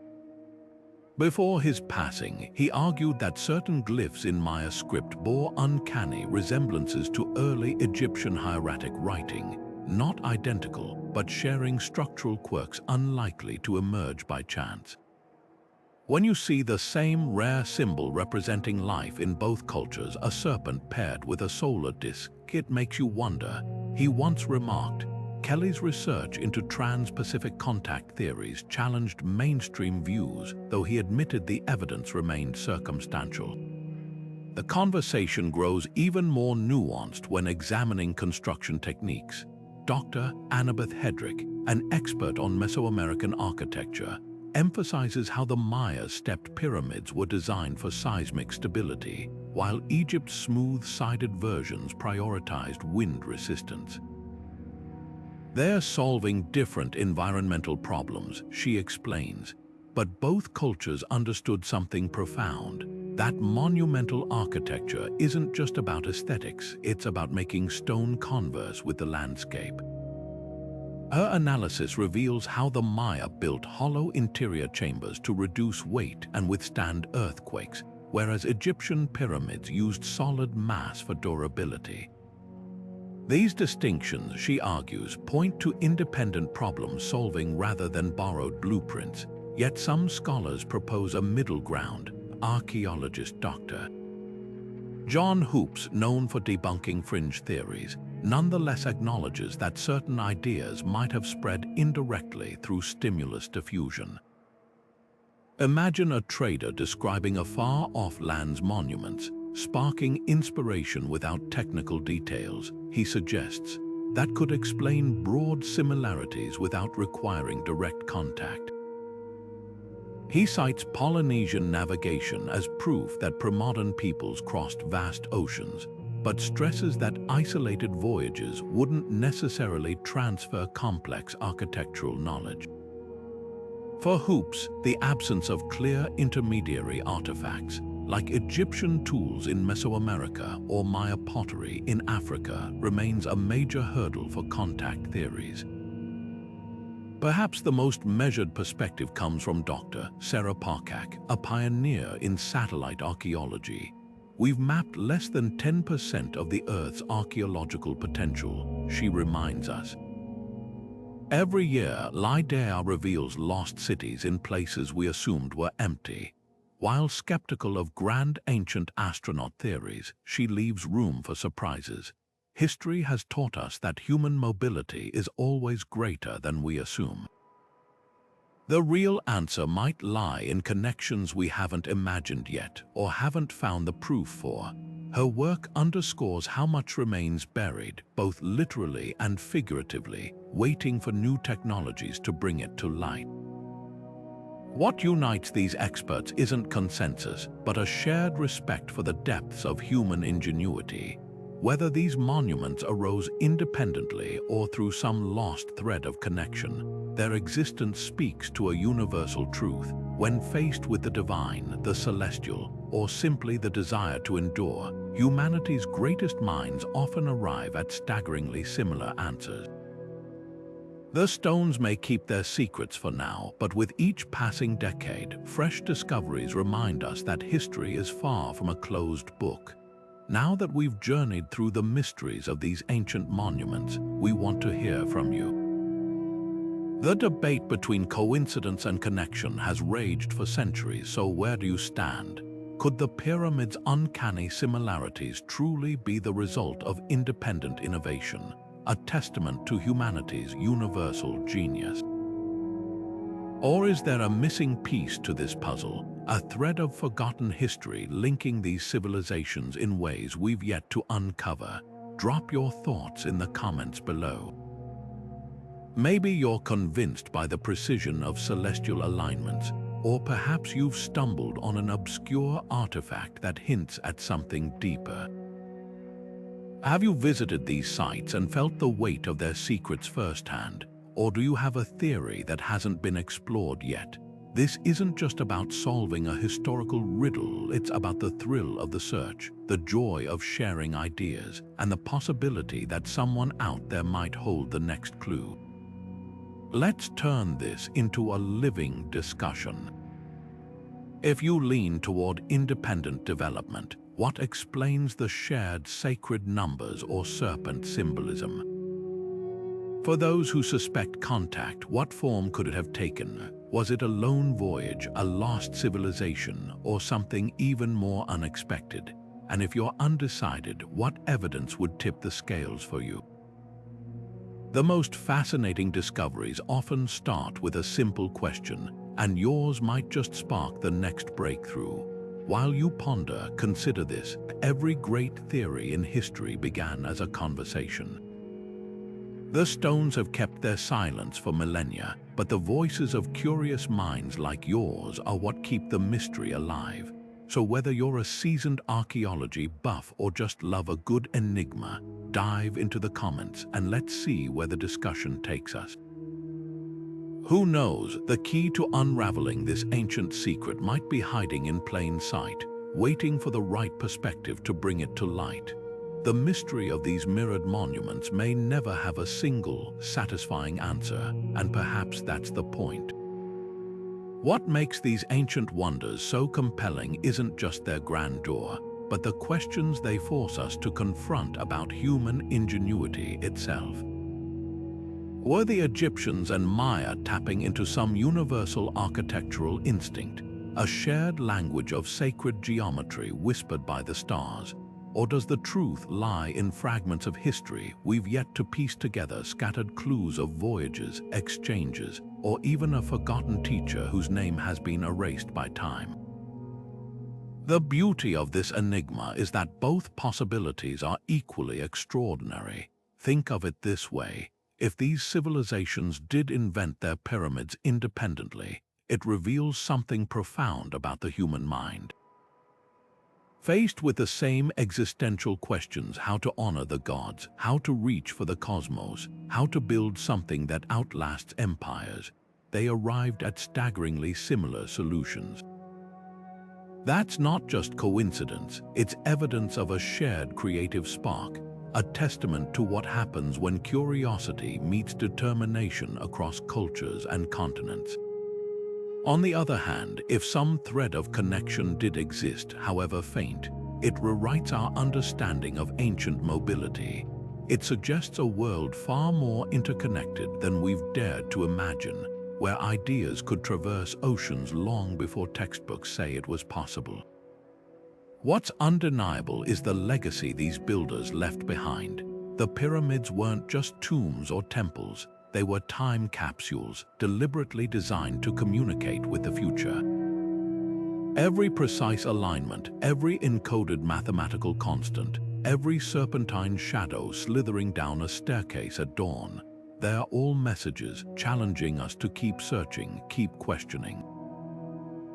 Speaker 1: Before his passing, he argued that certain glyphs in Maya script bore uncanny resemblances to early Egyptian hieratic writing, not identical, but sharing structural quirks unlikely to emerge by chance. When you see the same rare symbol representing life in both cultures, a serpent paired with a solar disk, it makes you wonder. He once remarked, Kelly's research into trans-Pacific contact theories challenged mainstream views, though he admitted the evidence remained circumstantial. The conversation grows even more nuanced when examining construction techniques. Dr. Annabeth Hedrick, an expert on Mesoamerican architecture, emphasizes how the Maya's stepped pyramids were designed for seismic stability, while Egypt's smooth-sided versions prioritized wind resistance. They're solving different environmental problems, she explains, but both cultures understood something profound. That monumental architecture isn't just about aesthetics, it's about making stone converse with the landscape. Her analysis reveals how the Maya built hollow interior chambers to reduce weight and withstand earthquakes, whereas Egyptian pyramids used solid mass for durability. These distinctions, she argues, point to independent problem-solving rather than borrowed blueprints, yet some scholars propose a middle ground. Archaeologist Dr. John Hoops, known for debunking fringe theories, nonetheless acknowledges that certain ideas might have spread indirectly through stimulus diffusion. Imagine a trader describing a far-off land's monuments, sparking inspiration without technical details, he suggests, that could explain broad similarities without requiring direct contact. He cites Polynesian navigation as proof that premodern peoples crossed vast oceans, but stresses that isolated voyages wouldn't necessarily transfer complex architectural knowledge. For Hoops, the absence of clear intermediary artifacts, like Egyptian tools in Mesoamerica or Maya pottery in Africa, remains a major hurdle for contact theories. Perhaps the most measured perspective comes from Dr. Sarah Parcak, a pioneer in satellite archaeology. We've mapped less than 10% of the Earth's archaeological potential, she reminds us. Every year, LIDAR reveals lost cities in places we assumed were empty. While skeptical of grand ancient astronaut theories, she leaves room for surprises. History has taught us that human mobility is always greater than we assume. The real answer might lie in connections we haven't imagined yet or haven't found the proof for. Her work underscores how much remains buried, both literally and figuratively, waiting for new technologies to bring it to light. What unites these experts isn't consensus, but a shared respect for the depths of human ingenuity. Whether these monuments arose independently or through some lost thread of connection, their existence speaks to a universal truth. When faced with the divine, the celestial, or simply the desire to endure, humanity's greatest minds often arrive at staggeringly similar answers. The stones may keep their secrets for now, but with each passing decade, fresh discoveries remind us that history is far from a closed book. Now that we've journeyed through the mysteries of these ancient monuments, we want to hear from you. The debate between coincidence and connection has raged for centuries, so where do you stand? Could the pyramids' uncanny similarities truly be the result of independent innovation, a testament to humanity's universal genius? Or is there a missing piece to this puzzle, a thread of forgotten history linking these civilizations in ways we've yet to uncover? Drop your thoughts in the comments below. Maybe you're convinced by the precision of celestial alignments, or perhaps you've stumbled on an obscure artifact that hints at something deeper. Have you visited these sites and felt the weight of their secrets firsthand? Or do you have a theory that hasn't been explored yet? This isn't just about solving a historical riddle, it's about the thrill of the search, the joy of sharing ideas, and the possibility that someone out there might hold the next clue. Let's turn this into a living discussion. If you lean toward independent development, what explains the shared sacred numbers or serpent symbolism? For those who suspect contact, what form could it have taken? Was it a lone voyage, a lost civilization, or something even more unexpected? And if you're undecided, what evidence would tip the scales for you? The most fascinating discoveries often start with a simple question, and yours might just spark the next breakthrough. While you ponder, consider this: every great theory in history began as a conversation. The stones have kept their silence for millennia, but the voices of curious minds like yours are what keep the mystery alive. So whether you're a seasoned archaeology buff or just love a good enigma, dive into the comments and let's see where the discussion takes us. Who knows, the key to unraveling this ancient secret might be hiding in plain sight, waiting for the right perspective to bring it to light. The mystery of these mirrored monuments may never have a single, satisfying answer, and perhaps that's the point. What makes these ancient wonders so compelling isn't just their grandeur, but the questions they force us to confront about human ingenuity itself. Were the Egyptians and Maya tapping into some universal architectural instinct, a shared language of sacred geometry whispered by the stars? Or does the truth lie in fragments of history we've yet to piece together, scattered clues of voyages, exchanges, or even a forgotten teacher whose name has been erased by time? The beauty of this enigma is that both possibilities are equally extraordinary. Think of it this way: if these civilizations did invent their pyramids independently, it reveals something profound about the human mind. Faced with the same existential questions, how to honor the gods, how to reach for the cosmos, how to build something that outlasts empires, they arrived at staggeringly similar solutions. That's not just coincidence, it's evidence of a shared creative spark, a testament to what happens when curiosity meets determination across cultures and continents. On the other hand, if some thread of connection did exist, however faint, it rewrites our understanding of ancient mobility. It suggests a world far more interconnected than we've dared to imagine, where ideas could traverse oceans long before textbooks say it was possible. What's undeniable is the legacy these builders left behind. The pyramids weren't just tombs or temples. They were time capsules deliberately designed to communicate with the future. Every precise alignment, every encoded mathematical constant, every serpentine shadow slithering down a staircase at dawn, they are all messages challenging us to keep searching, keep questioning.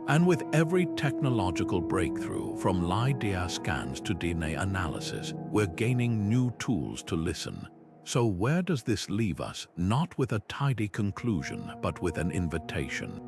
Speaker 1: And with every technological breakthrough, from LiDAR scans to DNA analysis, we're gaining new tools to listen. So where does this leave us? Not with a tidy conclusion, but with an invitation.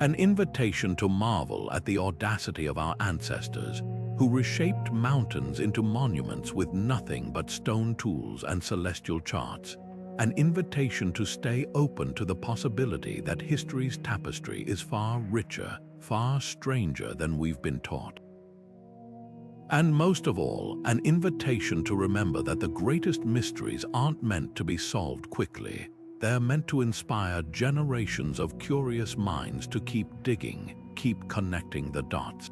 Speaker 1: An invitation to marvel at the audacity of our ancestors, who reshaped mountains into monuments with nothing but stone tools and celestial charts. An invitation to stay open to the possibility that history's tapestry is far richer, far stranger than we've been taught. And most of all, an invitation to remember that the greatest mysteries aren't meant to be solved quickly. They're meant to inspire generations of curious minds to keep digging, keep connecting the dots.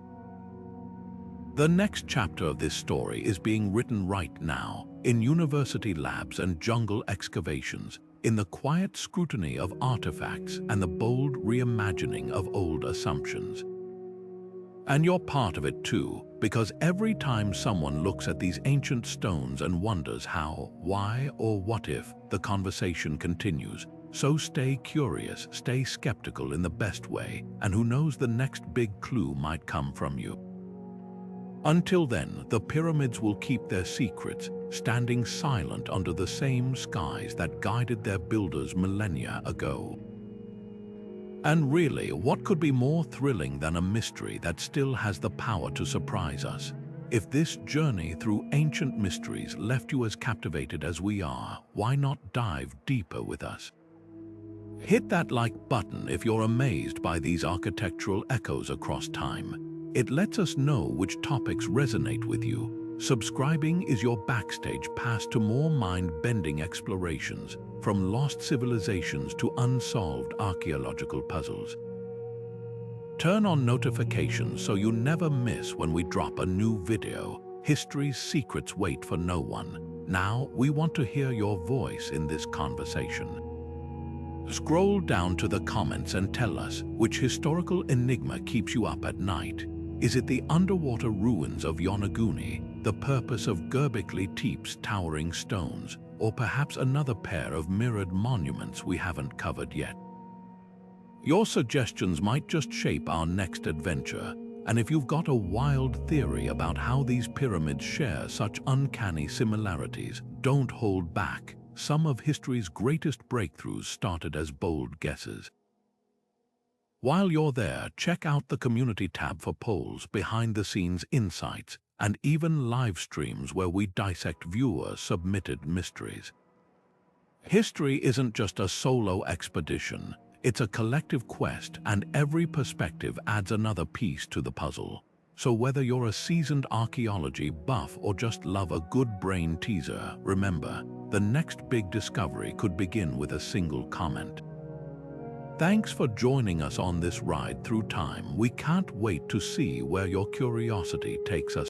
Speaker 1: The next chapter of this story is being written right now, in university labs and jungle excavations, in the quiet scrutiny of artifacts and the bold reimagining of old assumptions. And you're part of it too, because every time someone looks at these ancient stones and wonders how, why, or what if, the conversation continues. So stay curious, stay skeptical in the best way, and who knows, the next big clue might come from you. Until then, the pyramids will keep their secrets, standing silent under the same skies that guided their builders millennia ago. And really, what could be more thrilling than a mystery that still has the power to surprise us? If this journey through ancient mysteries left you as captivated as we are, why not dive deeper with us? Hit that like button if you're amazed by these architectural echoes across time. It lets us know which topics resonate with you. Subscribing is your backstage pass to more mind-bending explorations. from lost civilizations to unsolved archaeological puzzles. Turn on notifications so you never miss when we drop a new video. History's secrets wait for no one. Now, we want to hear your voice in this conversation. Scroll down to the comments and tell us which historical enigma keeps you up at night. Is it the underwater ruins of Yonaguni, the purpose of Göbekli Tepe's towering stones, or perhaps another pair of mirrored monuments we haven't covered yet? Your suggestions might just shape our next adventure, and if you've got a wild theory about how these pyramids share such uncanny similarities, don't hold back. Some of history's greatest breakthroughs started as bold guesses. While you're there, check out the community tab for polls, behind-the-scenes insights, and even live streams where we dissect viewer-submitted mysteries. History isn't just a solo expedition, it's a collective quest, and every perspective adds another piece to the puzzle. So whether you're a seasoned archaeology buff or just love a good brain teaser, remember, the next big discovery could begin with a single comment. Thanks for joining us on this ride through time. We can't wait to see where your curiosity takes us.